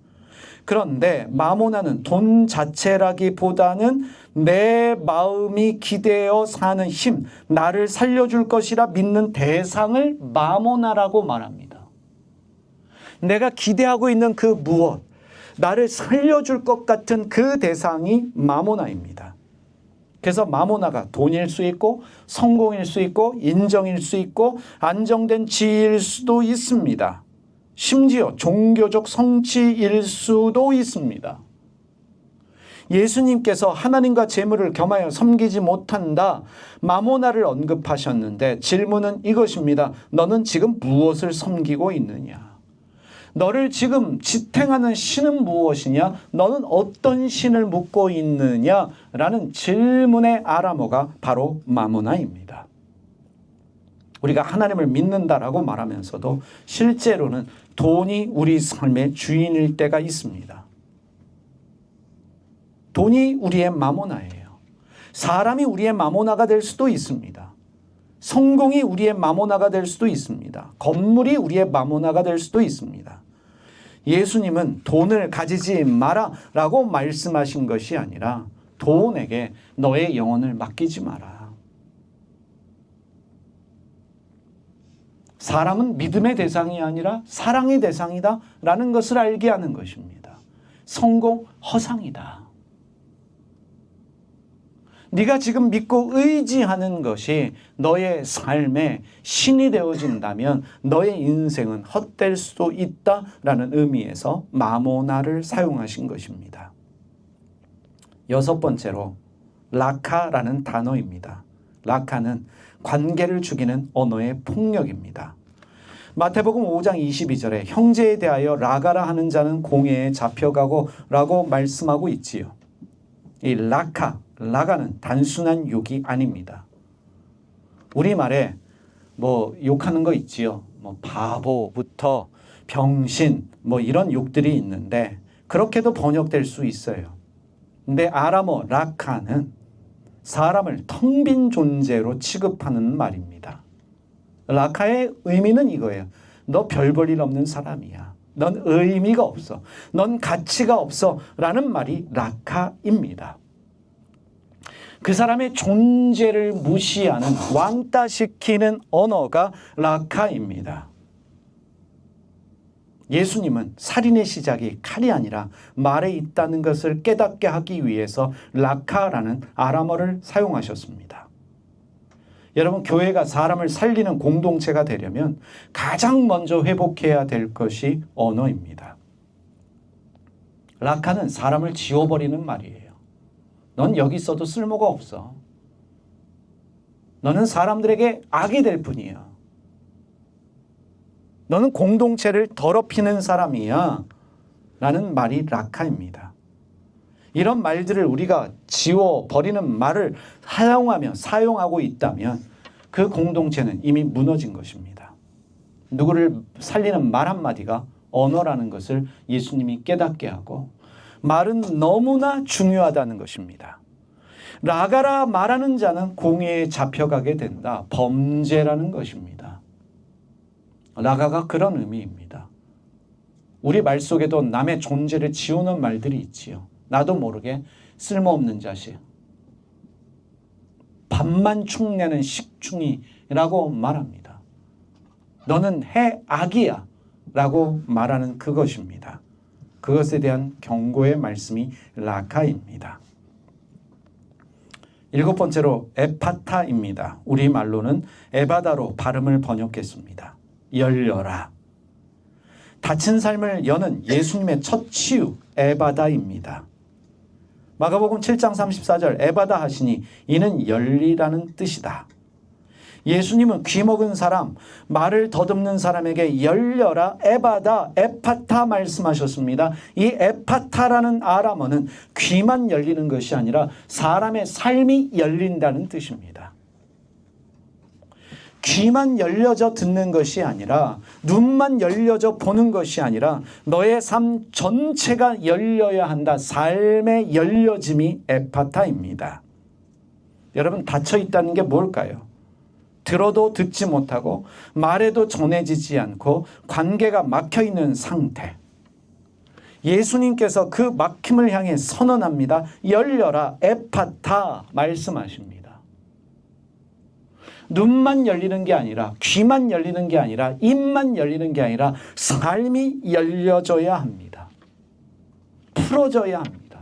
그런데 마모나는 돈 자체라기보다는 내 마음이 기대어 사는 힘, 나를 살려줄 것이라 믿는 대상을 마모나라고 말합니다. 내가 기대하고 있는 그 무엇, 나를 살려줄 것 같은 그 대상이 마모나입니다. 그래서 마모나가 돈일 수 있고 성공일 수 있고 인정일 수 있고 안정된 지위일 수도 있습니다. 심지어 종교적 성취일 수도 있습니다. 예수님께서 하나님과 재물을 겸하여 섬기지 못한다. 마모나를 언급하셨는데 질문은 이것입니다. 너는 지금 무엇을 섬기고 있느냐? 너를 지금 지탱하는 신은 무엇이냐? 너는 어떤 신을 묻고 있느냐? 라는 질문의 아람어가 바로 마모나입니다. 우리가 하나님을 믿는다라고 말하면서도 실제로는 돈이 우리 삶의 주인일 때가 있습니다. 돈이 우리의 마모나예요. 사람이 우리의 마모나가 될 수도 있습니다. 성공이 우리의 마모나가 될 수도 있습니다. 건물이 우리의 마모나가 될 수도 있습니다. 예수님은 돈을 가지지 마라 라고 말씀하신 것이 아니라 돈에게 너의 영혼을 맡기지 마라. 사람은 믿음의 대상이 아니라 사랑의 대상이다 라는 것을 알게 하는 것입니다. 성공 허상이다. 네가 지금 믿고 의지하는 것이 너의 삶의 신이 되어진다면 너의 인생은 헛될 수도 있다라는 의미에서 마모나를 사용하신 것입니다. 여섯 번째로 라카라는 단어입니다. 라카는 관계를 죽이는 언어의 폭력입니다. 마태복음 5장 22절에 형제에 대하여 라가라 하는 자는 공회에 잡혀가고 라고 말씀하고 있지요. 이 라가는 단순한 욕이 아닙니다. 우리말에 뭐 욕하는 거 있지요. 뭐 바보부터 병신 뭐 이런 욕들이 있는데 그렇게도 번역될 수 있어요. 근데 아람어 라카는 사람을 텅 빈 존재로 취급하는 말입니다. 라카의 의미는 이거예요. 너 별 볼 일 없는 사람이야. 넌 의미가 없어. 넌 가치가 없어. 라는 말이 라카입니다. 그 사람의 존재를 무시하는 왕따시키는 언어가 라카입니다. 예수님은 살인의 시작이 칼이 아니라 말에 있다는 것을 깨닫게 하기 위해서 라카라는 아람어를 사용하셨습니다. 여러분, 교회가 사람을 살리는 공동체가 되려면 가장 먼저 회복해야 될 것이 언어입니다. 라카는 사람을 지워버리는 말이에요. 넌 여기 있어도 쓸모가 없어. 너는 사람들에게 악이 될 뿐이야. 너는 공동체를 더럽히는 사람이야. 라는 말이 라카입니다. 이런 말들을 우리가 지워버리는 말을 사용하고 있다면 그 공동체는 이미 무너진 것입니다. 누구를 살리는 말 한마디가 언어라는 것을 예수님이 깨닫게 하고 말은 너무나 중요하다는 것입니다. 라가라 말하는 자는 공회에 잡혀가게 된다. 범죄라는 것입니다. 라가가 그런 의미입니다. 우리 말 속에도 남의 존재를 지우는 말들이 있지요. 나도 모르게 쓸모없는 자식, 밥만 축내는 식충이라고 말합니다. 너는 악이야 라고 말하는 그것입니다. 그것에 대한 경고의 말씀이 라카입니다. 일곱 번째로 에파타입니다. 우리말로는 에바다로 발음을 번역했습니다. 열려라. 다친 삶을 여는 예수님의 첫 치유 에바다입니다. 마가복음 7장 34절 에바다 하시니 이는 열리라는 뜻이다. 예수님은 귀먹은 사람, 말을 더듬는 사람에게 열려라, 에바다, 에파타 말씀하셨습니다. 이 에파타라는 아람어는 귀만 열리는 것이 아니라 사람의 삶이 열린다는 뜻입니다. 귀만 열려져 듣는 것이 아니라 눈만 열려져 보는 것이 아니라 너의 삶 전체가 열려야 한다. 삶의 열려짐이 에파타입니다. 여러분, 닫혀 있다는 게 뭘까요? 들어도 듣지 못하고 말해도 전해지지 않고 관계가 막혀 있는 상태. 예수님께서 그 막힘을 향해 선언합니다. 열려라, 에파타 말씀하십니다. 눈만 열리는 게 아니라, 귀만 열리는 게 아니라, 입만 열리는 게 아니라 삶이 열려져야 합니다. 풀어져야 합니다.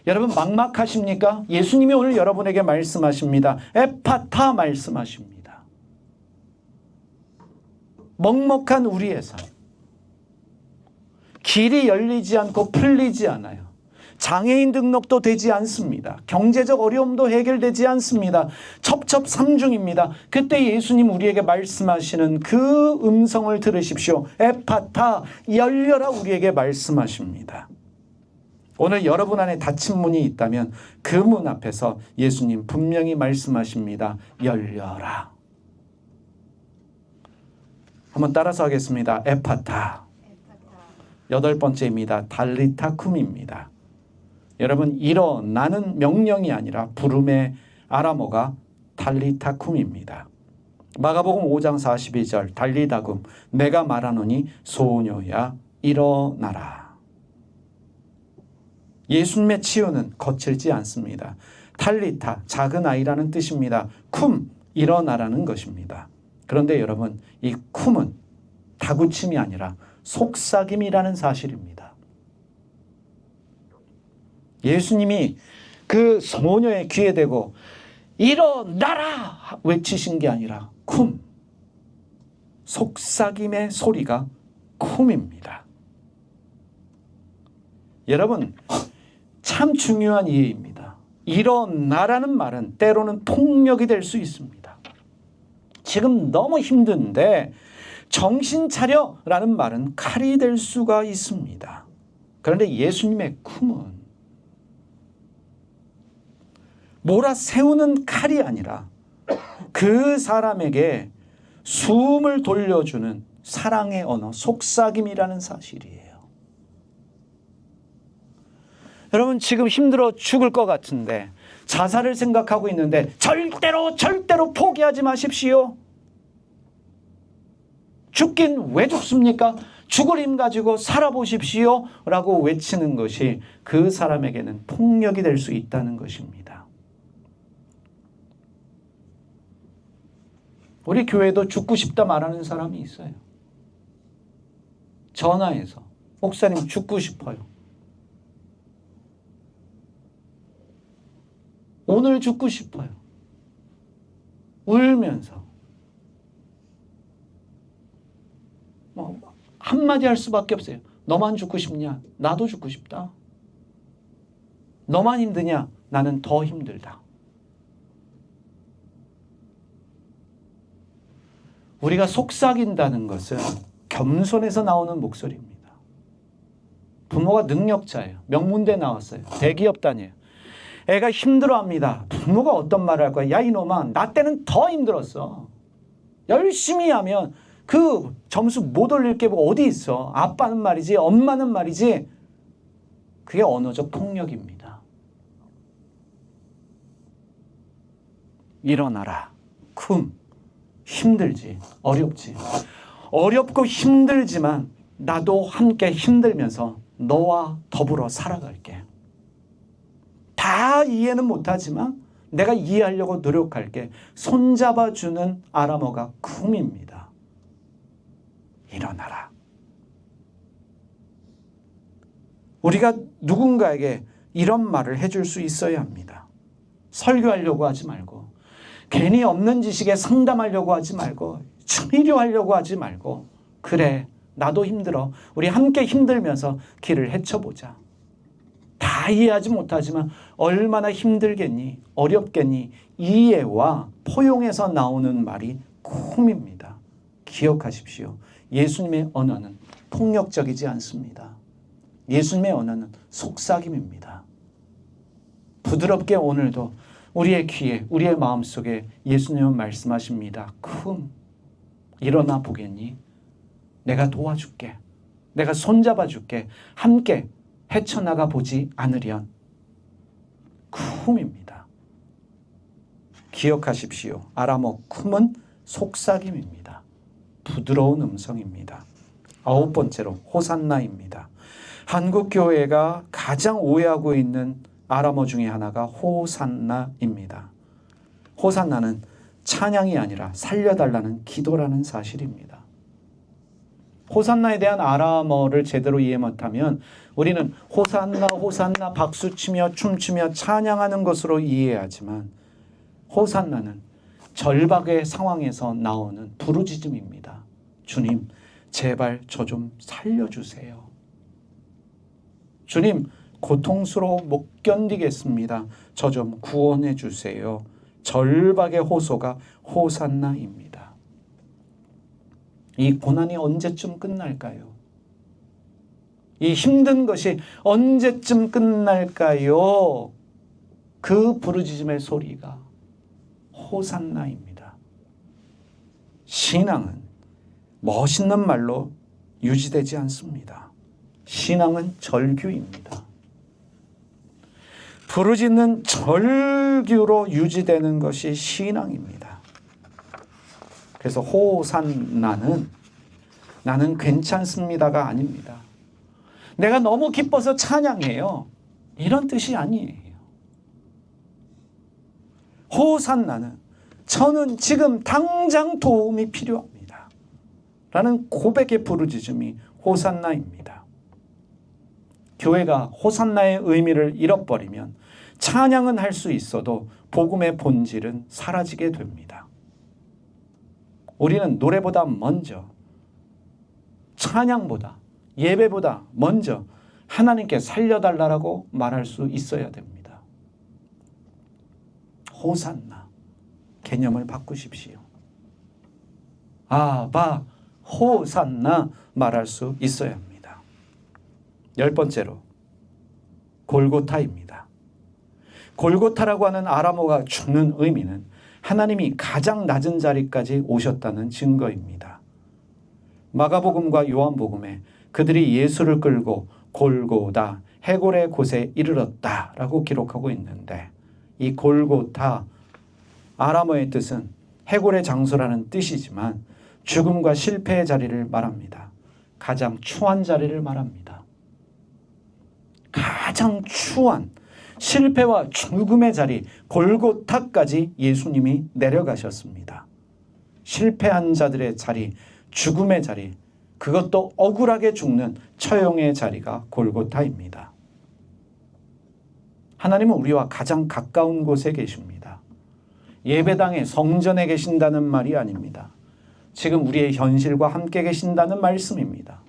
여러분, 막막하십니까? 예수님이 오늘 여러분에게 말씀하십니다. 에파타 말씀하십니다. 먹먹한 우리의 삶. 길이 열리지 않고 풀리지 않아요. 장애인 등록도 되지 않습니다. 경제적 어려움도 해결되지 않습니다. 첩첩삼중입니다. 그때 예수님 우리에게 말씀하시는 그 음성을 들으십시오. 에파타, 열려라 우리에게 말씀하십니다. 오늘 여러분 안에 닫힌 문이 있다면 그 문 앞에서 예수님 분명히 말씀하십니다. 열려라. 한번 따라서 하겠습니다. 에파타. 8번째입니다. 달리타쿰입니다. 여러분, 일어나는 명령이 아니라 부름의 아람어가 달리타쿰입니다. 마가복음 5장 42절 달리다굼 내가 말하노니 소녀야 일어나라. 예수님의 치유는 거칠지 않습니다. 탈리타, 작은 아이라는 뜻입니다. 쿰, 일어나라는 것입니다. 그런데 여러분, 이 쿰은 다구침이 아니라 속삭임이라는 사실입니다. 예수님이 그 소녀의 귀에 대고 일어나라 외치신 게 아니라 쿰, 속삭임의 소리가 쿰입니다. 여러분, 참 중요한 이해입니다. 일어나라는 말은 때로는 폭력이 될 수 있습니다. 지금 너무 힘든데 정신 차려라는 말은 칼이 될 수가 있습니다. 그런데 예수님의 쿰은 몰아세우는 칼이 아니라 그 사람에게 숨을 돌려주는 사랑의 언어, 속삭임이라는 사실이에요. 여러분, 지금 힘들어 죽을 것 같은데 자살을 생각하고 있는데 절대로 포기하지 마십시오. 죽긴 왜 죽습니까? 죽을 힘 가지고 살아보십시오 라고 외치는 것이 그 사람에게는 폭력이 될 수 있다는 것입니다. 우리 교회도 죽고 싶다 말하는 사람이 있어요. 전화해서 목사님 죽고 싶어요. 오늘 죽고 싶어요. 울면서 한마디 할 수밖에 없어요. 너만 죽고 싶냐? 나도 죽고 싶다. 너만 힘드냐? 나는 더 힘들다. 우리가 속삭인다는 것은 겸손에서 나오는 목소리입니다. 부모가 능력자예요. 명문대 나왔어요. 대기업 다녀요. 애가 힘들어합니다. 부모가 어떤 말을 할 거야? 야 이놈아, 나 때는 더 힘들었어. 열심히 하면 그 점수 못 올릴 게 뭐 어디 있어. 아빠는 말이지, 엄마는 말이지. 그게 언어적 폭력입니다. 일어나라. 쿰. 힘들지. 어렵지. 어렵고 힘들지만 나도 함께 힘들면서 너와 더불어 살아갈게. 다 이해는 못하지만 내가 이해하려고 노력할게. 손잡아주는 아람어가 쿰입니다. 일어나라. 우리가 누군가에게 이런 말을 해줄 수 있어야 합니다. 설교하려고 하지 말고, 괜히 없는 지식에 상담하려고 하지 말고, 치료하려고 하지 말고, 그래 나도 힘들어. 우리 함께 힘들면서 길을 헤쳐보자. 다 이해하지 못하지만 얼마나 힘들겠니? 어렵겠니? 이해와 포용에서 나오는 말이 쿰입니다. 기억하십시오. 예수님의 언어는 폭력적이지 않습니다. 예수님의 언어는 속삭임입니다. 부드럽게 오늘도 우리의 귀에, 우리의 마음속에 예수님은 말씀하십니다. 일어나 보겠니? 내가 도와줄게. 내가 손잡아 줄게. 함께 헤쳐나가 보지 않으련. 쿰입니다. 기억하십시오. 아람어 쿰은 속삭임입니다. 부드러운 음성입니다. 9번째로 호산나입니다. 한국 교회가 가장 오해하고 있는 아람어 중에 하나가 호산나입니다. 호산나는 찬양이 아니라 살려달라는 기도라는 사실입니다. 호산나에 대한 아람어를 제대로 이해 못하면 우리는 호산나 호산나 박수치며 춤추며 찬양하는 것으로 이해하지만 호산나는 절박의 상황에서 나오는 부르짖음입니다. 주님, 제발 저 좀 살려주세요. 주님, 고통스러워 못 견디겠습니다. 저 좀 구원해 주세요. 절박의 호소가 호산나입니다. 이 고난이 언제쯤 끝날까요? 이 힘든 것이 언제쯤 끝날까요? 그 부르짖음의 소리가 호산나입니다. 신앙은 멋있는 말로 유지되지 않습니다. 신앙은 절규입니다. 부르짖는 절규로 유지되는 것이 신앙입니다. 그래서 호산나는 나는 괜찮습니다가 아닙니다. 내가 너무 기뻐서 찬양해요. 이런 뜻이 아니에요. 호산나는 저는 지금 당장 도움이 필요합니다. 라는 고백의 부르짖음이 호산나입니다. 교회가 호산나의 의미를 잃어버리면 찬양은 할 수 있어도 복음의 본질은 사라지게 됩니다. 우리는 노래보다 먼저, 찬양보다, 예배보다 먼저 하나님께 살려달라고 말할 수 있어야 됩니다. 호산나, 개념을 바꾸십시오. 아바, 호산나 말할 수 있어야 합니다. 10번째로 골고타입니다. 골고타라고 하는 아람어가 주는 의미는 하나님이 가장 낮은 자리까지 오셨다는 증거입니다. 마가복음과 요한복음에 그들이 예수를 끌고 골고다, 해골의 곳에 이르렀다라고 기록하고 있는데 이 골고타, 아람어의 뜻은 해골의 장소라는 뜻이지만 죽음과 실패의 자리를 말합니다. 가장 추한 자리를 말합니다. 가장 추한 실패와 죽음의 자리 골고타까지 예수님이 내려가셨습니다. 실패한 자들의 자리, 죽음의 자리, 그것도 억울하게 죽는 처형의 자리가 골고타입니다. 하나님은 우리와 가장 가까운 곳에 계십니다. 예배당에 성전에 계신다는 말이 아닙니다. 지금 우리의 현실과 함께 계신다는 말씀입니다.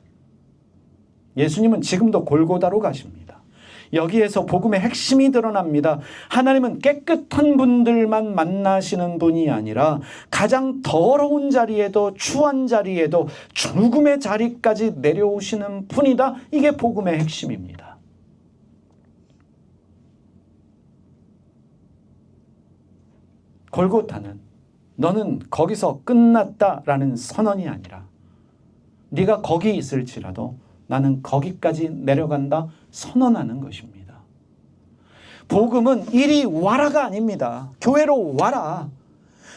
예수님은 지금도 골고다로 가십니다. 여기에서 복음의 핵심이 드러납니다. 하나님은 깨끗한 분들만 만나시는 분이 아니라 가장 더러운 자리에도 추한 자리에도 죽음의 자리까지 내려오시는 분이다. 이게 복음의 핵심입니다. 골고타는 너는 거기서 끝났다라는 선언이 아니라 네가 거기 있을지라도 나는 거기까지 내려간다 선언하는 것입니다. 복음은 이리 와라가 아닙니다. 교회로 와라.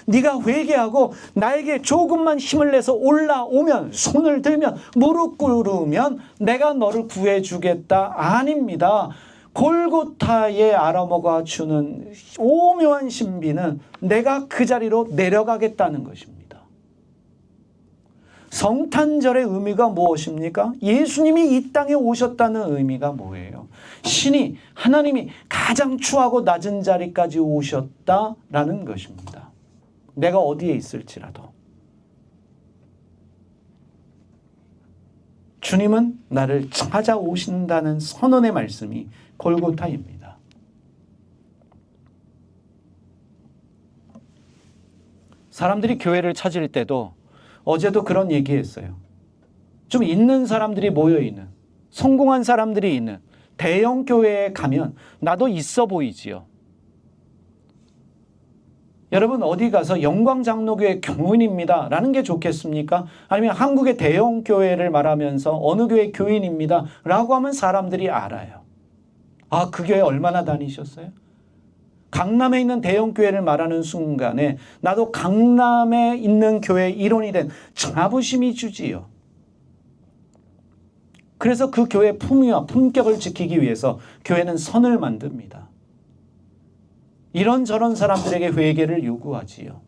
네가 회개하고 나에게 조금만 힘을 내서 올라오면, 손을 들면, 무릎 꿇으면 내가 너를 구해주겠다 아닙니다. 골고타의 아람어가 주는 오묘한 신비는 내가 그 자리로 내려가겠다는 것입니다. 성탄절의 의미가 무엇입니까? 예수님이 이 땅에 오셨다는 의미가 뭐예요? 신이, 하나님이 가장 추하고 낮은 자리까지 오셨다라는 것입니다. 내가 어디에 있을지라도 주님은 나를 찾아오신다는 선언의 말씀이 골고타입니다. 사람들이 교회를 찾을 때도 어제도 그런 얘기했어요. 좀 있는 사람들이 모여있는, 성공한 사람들이 있는 대형 교회에 가면 나도 있어 보이지요. 여러분 어디 가서 영광장로교회 교인입니다 라는 게 좋겠습니까? 아니면 한국의 대형 교회를 말하면서 어느 교회 교인입니다 라고 하면 사람들이 알아요. 아, 그 교회 얼마나 다니셨어요? 강남에 있는 대형 교회를 말하는 순간에 나도 강남에 있는 교회 일원이 된 자부심이 주지요. 그래서 그 교회의 품위와 품격을 지키기 위해서 교회는 선을 만듭니다. 이런저런 사람들에게 회개를 요구하지요.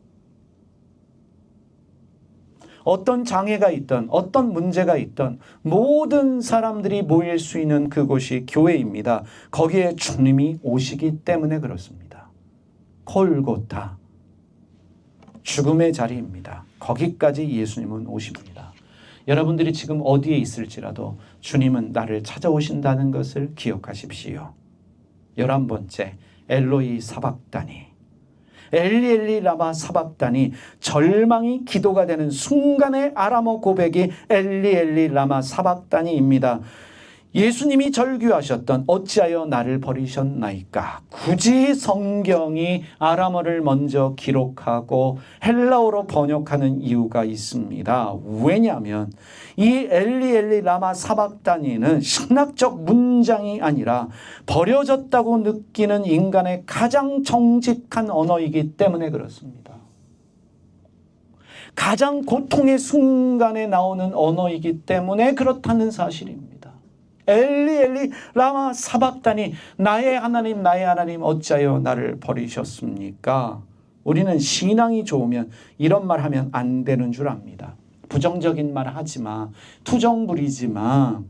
어떤 장애가 있던 어떤 문제가 있던 모든 사람들이 모일 수 있는 그곳이 교회입니다. 거기에 주님이 오시기 때문에 그렇습니다. 골고타, 죽음의 자리입니다. 거기까지 예수님은 오십니다. 여러분들이 지금 어디에 있을지라도 주님은 나를 찾아오신다는 것을 기억하십시오. 11번째, 엘로이 사박다니. 엘리 엘리 라마 사박다니. 절망이 기도가 되는 순간의 아람어 고백이 엘리 엘리 라마 사박다니입니다. 예수님이 절규하셨던 어찌하여 나를 버리셨나이까. 굳이 성경이 아람어를 먼저 기록하고 헬라어로 번역하는 이유가 있습니다. 왜냐하면 이 엘리 엘리 라마 사박다니는 신학적 문장이 아니라 버려졌다고 느끼는 인간의 가장 정직한 언어이기 때문에 그렇습니다. 가장 고통의 순간에 나오는 언어이기 때문에 그렇다는 사실입니다. 엘리 엘리 라마 사박다니. 나의 하나님 어찌하여 나를 버리셨습니까? 우리는 신앙이 좋으면 이런 말 하면 안 되는 줄 압니다. 부정적인 말 하지 마. 투정 부리지 마.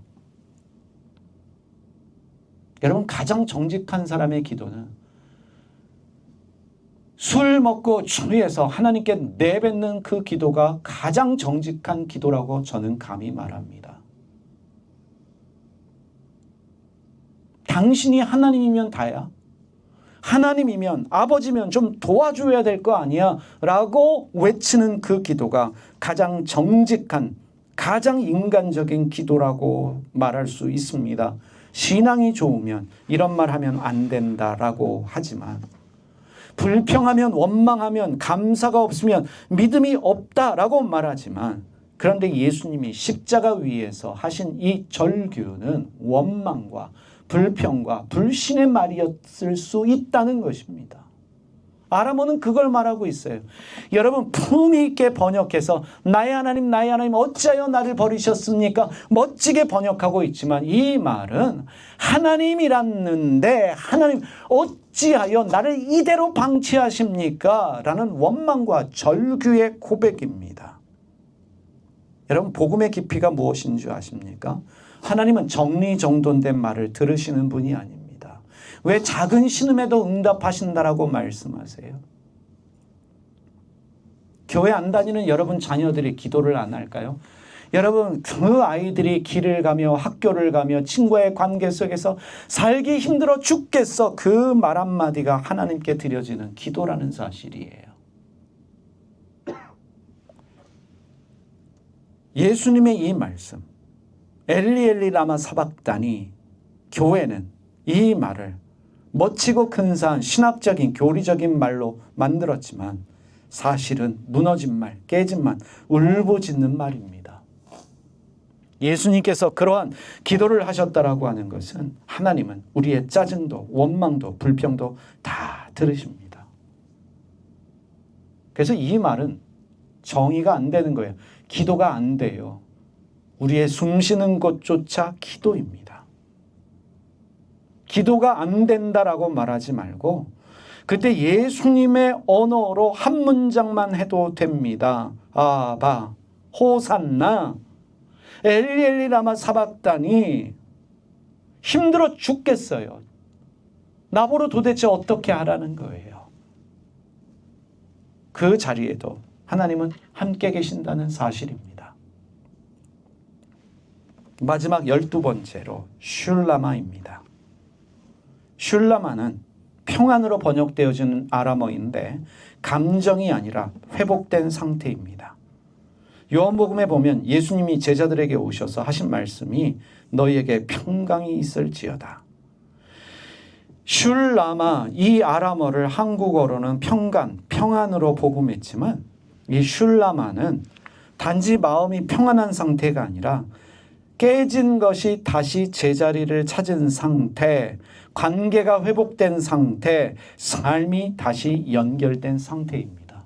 여러분 가장 정직한 사람의 기도는 술 먹고 주위에서 하나님께 내뱉는 그 기도가 가장 정직한 기도라고 저는 감히 말합니다. 당신이 하나님이면 다야. 하나님이면 아버지면 좀 도와줘야 될 거 아니야 라고 외치는 그 기도가 가장 정직한 가장 인간적인 기도라고 말할 수 있습니다. 신앙이 좋으면 이런 말 하면 안 된다라고 하지만 불평하면 원망하면 감사가 없으면 믿음이 없다라고 말하지만 그런데 예수님이 십자가 위에서 하신 이 절규는 원망과 불평과 불신의 말이었을 수 있다는 것입니다. 아람어는 그걸 말하고 있어요. 여러분 품위 있게 번역해서 나의 하나님 어찌하여 나를 버리셨습니까? 멋지게 번역하고 있지만 이 말은 하나님이랐는데 하나님 어찌하여 나를 이대로 방치하십니까? 라는 원망과 절규의 고백입니다. 여러분 복음의 깊이가 무엇인 줄 아십니까? 하나님은 정리정돈된 말을 들으시는 분이 아닙니다. 왜 작은 신음에도 응답하신다라고 말씀하세요? 교회 안 다니는 여러분 자녀들이 기도를 안 할까요? 여러분 그 아이들이 길을 가며 학교를 가며 친구와의 관계 속에서 살기 힘들어 죽겠어. 그 말 한마디가 하나님께 드려지는 기도라는 사실이에요. 예수님의 이 말씀 엘리 엘리 라마 사박다니. 교회는 이 말을 멋지고 근사한 신학적인 교리적인 말로 만들었지만 사실은 무너진 말, 깨진 말, 울부짖는 말입니다. 예수님께서 그러한 기도를 하셨다라고 하는 것은 하나님은 우리의 짜증도 원망도 불평도 다 들으십니다. 그래서 이 말은 정의가 안 되는 거예요. 기도가 안 돼요. 우리의 숨쉬는 것조차 기도입니다. 기도가 안 된다라고 말하지 말고 그때 예수님의 언어로 한 문장만 해도 됩니다. 아바, 호산나, 엘리 엘리 라마 사박다니. 힘들어 죽겠어요. 나보러 도대체 어떻게 하라는 거예요. 그 자리에도 하나님은 함께 계신다는 사실입니다. 마지막 12번째로 슐라마입니다. 슐라마는 평안으로 번역되어지는 아람어인데 감정이 아니라 회복된 상태입니다. 요한복음에 보면 예수님이 제자들에게 오셔서 하신 말씀이 너희에게 평강이 있을지어다. 슐라마 이 아람어를 한국어로는 평강, 평안으로 복음했지만 이 슐라마는 단지 마음이 평안한 상태가 아니라 깨진 것이 다시 제자리를 찾은 상태, 관계가 회복된 상태, 삶이 다시 연결된 상태입니다.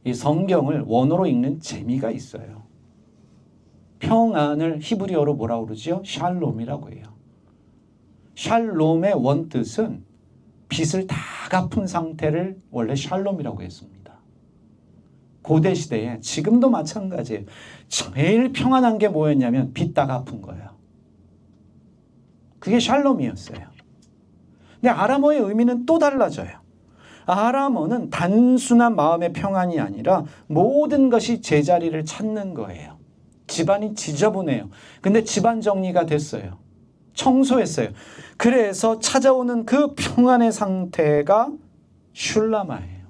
이 성경을 원어로 읽는 재미가 있어요. 평안을 히브리어로 뭐라고 그러죠? 샬롬이라고 해요. 샬롬의 원뜻은 빚을 다 갚은 상태를 원래 샬롬이라고 했습니다. 고대 시대에 지금도 마찬가지예요. 제일 평안한 게 뭐였냐면 빚 다 갚은 거예요. 그게 샬롬이었어요. 근데 아람어의 의미는 또 달라져요. 아람어는 단순한 마음의 평안이 아니라 모든 것이 제자리를 찾는 거예요. 집안이 지저분해요. 근데 집안 정리가 됐어요. 청소했어요. 그래서 찾아오는 그 평안의 상태가 슐라마예요.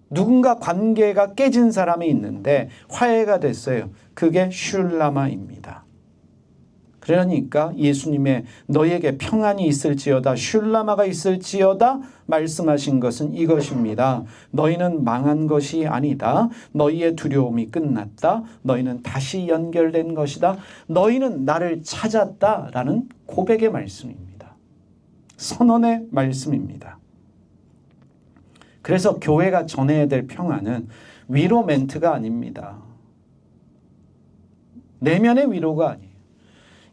누군가 관계가 깨진 사람이 있는데 화해가 됐어요. 그게 슐라마입니다. 그러니까 예수님의 너희에게 평안이 있을지어다, 슐라마가 있을지어다 말씀하신 것은 이것입니다. 너희는 망한 것이 아니다. 너희의 두려움이 끝났다. 너희는 다시 연결된 것이다. 너희는 나를 찾았다라는 고백의 말씀입니다. 선언의 말씀입니다. 그래서 교회가 전해야 될 평안은 위로 멘트가 아닙니다. 내면의 위로가 아니에요.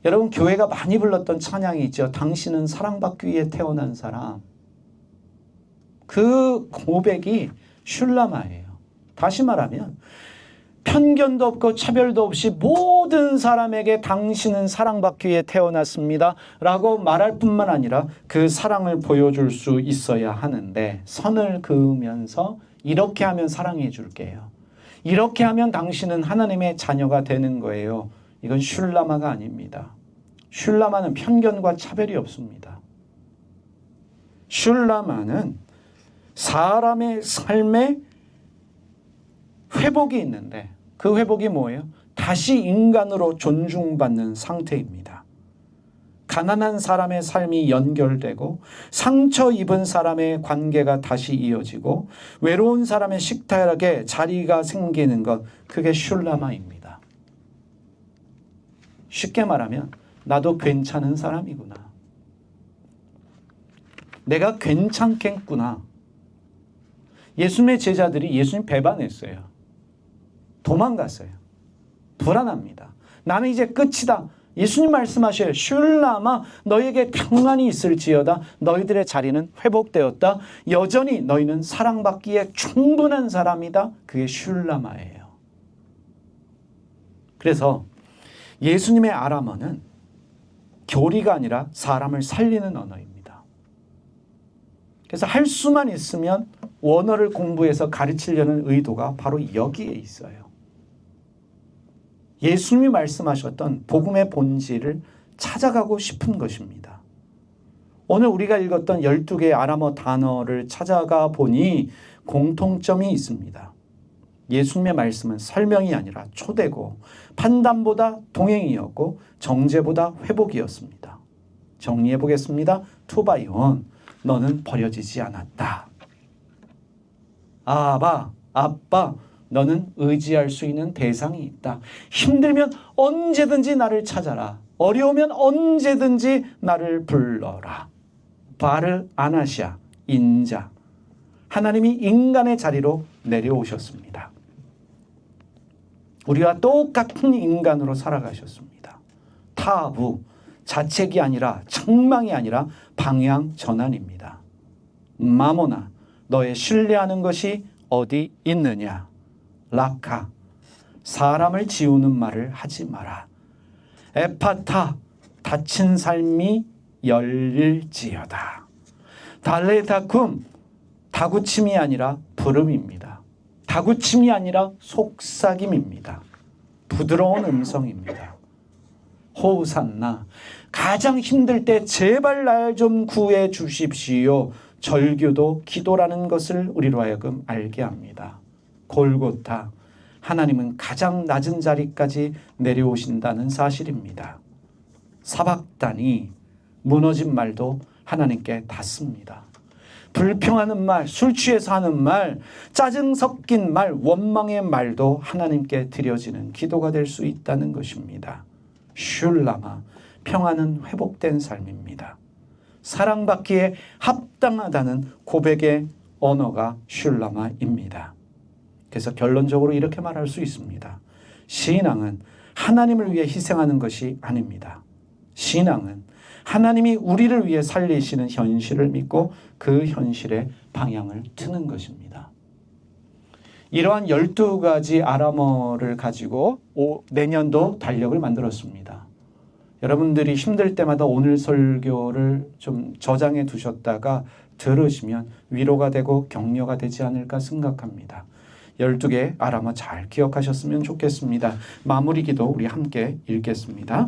여러분, 교회가 많이 불렀던 찬양이 있죠. 당신은 사랑받기 위해 태어난 사람. 그 고백이 슐라마예요. 다시 말하면 편견도 없고 차별도 없이 모든 사람에게 당신은 사랑받기 위해 태어났습니다 라고 말할 뿐만 아니라 그 사랑을 보여줄 수 있어야 하는데, 선을 그으면서 이렇게 하면 사랑해 줄게요, 이렇게 하면 당신은 하나님의 자녀가 되는 거예요. 이건 슐라마가 아닙니다. 슐라마는 편견과 차별이 없습니다. 슐라마는 사람의 삶에 회복이 있는데, 그 회복이 뭐예요? 다시 인간으로 존중받는 상태입니다. 가난한 사람의 삶이 연결되고, 상처 입은 사람의 관계가 다시 이어지고, 외로운 사람의 식탁에 자리가 생기는 것, 그게 슐라마입니다. 쉽게 말하면 나도 괜찮은 사람이구나, 내가 괜찮겠구나. 예수님의 제자들이 예수님 배반했어요. 도망갔어요. 불안합니다. 나는 이제 끝이다. 예수님 말씀하셔요. 슐라마, 너희에게 평안이 있을지어다. 너희들의 자리는 회복되었다. 여전히 너희는 사랑받기에 충분한 사람이다. 그게 슐라마예요. 그래서 예수님의 아람어는 교리가 아니라 사람을 살리는 언어입니다. 그래서 할 수만 있으면 원어를 공부해서 가르치려는 의도가 바로 여기에 있어요. 예수님이 말씀하셨던 복음의 본질을 찾아가고 싶은 것입니다. 오늘 우리가 읽었던 12개의 아람어 단어를 찾아가 보니 공통점이 있습니다. 예수님의 말씀은 설명이 아니라 초대고, 판단보다 동행이었고, 정죄보다 회복이었습니다. 정리해 보겠습니다. 투바이온, 너는 버려지지 않았다. 아바, 아빠, 너는 의지할 수 있는 대상이 있다. 힘들면 언제든지 나를 찾아라. 어려우면 언제든지 나를 불러라. 바르 아나시아, 인자. 하나님이 인간의 자리로 내려오셨습니다. 우리와 똑같은 인간으로 살아가셨습니다. 타부, 자책이 아니라 책망이 아니라 방향 전환입니다. 마모나, 너의 신뢰하는 것이 어디 있느냐. 라카, 사람을 지우는 말을 하지 마라. 에파타, 닫힌 삶이 열릴지어다. 달레다쿰, 다구침이 아니라 부름입니다. 다구침이 아니라 속삭임입니다. 부드러운 음성입니다. 호산나, 가장 힘들 때 제발 날 좀 구해 주십시오. 절규도 기도라는 것을 우리로 하여금 알게 합니다. 골고타, 하나님은 가장 낮은 자리까지 내려오신다는 사실입니다. 사박단이, 무너진 말도 하나님께 닿습니다. 불평하는 말, 술 취해서 하는 말, 짜증 섞인 말, 원망의 말도 하나님께 드려지는 기도가 될 수 있다는 것입니다. 슐라마, 평안은 회복된 삶입니다. 사랑받기에 합당하다는 고백의 언어가 슐라마입니다. 그래서 결론적으로 이렇게 말할 수 있습니다. 신앙은 하나님을 위해 희생하는 것이 아닙니다. 신앙은 하나님이 우리를 위해 살리시는 현실을 믿고 그 현실에 방향을 트는 것입니다. 이러한 12가지 아람어를 가지고 내년도 달력을 만들었습니다. 여러분들이 힘들 때마다 오늘 설교를 좀 저장해 두셨다가 들으시면 위로가 되고 격려가 되지 않을까 생각합니다. 12개 아람어 잘 기억하셨으면 좋겠습니다. 마무리 기도 우리 함께 읽겠습니다.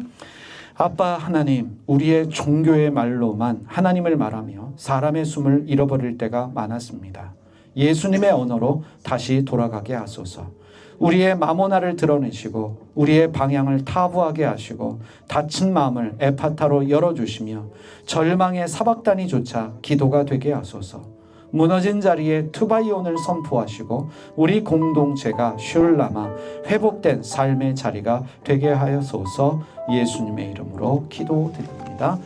아빠 하나님, 우리의 종교의 말로만 하나님을 말하며 사람의 숨을 잃어버릴 때가 많았습니다. 예수님의 언어로 다시 돌아가게 하소서. 우리의 마모나를 드러내시고 우리의 방향을 타부하게 하시고 닫힌 마음을 에파타로 열어주시며 절망의 사박단이조차 기도가 되게 하소서. 무너진 자리에 투바이온을 선포하시고 우리 공동체가 슐라마 회복된 삶의 자리가 되게 하여소서. 예수님의 이름으로 기도드립니다.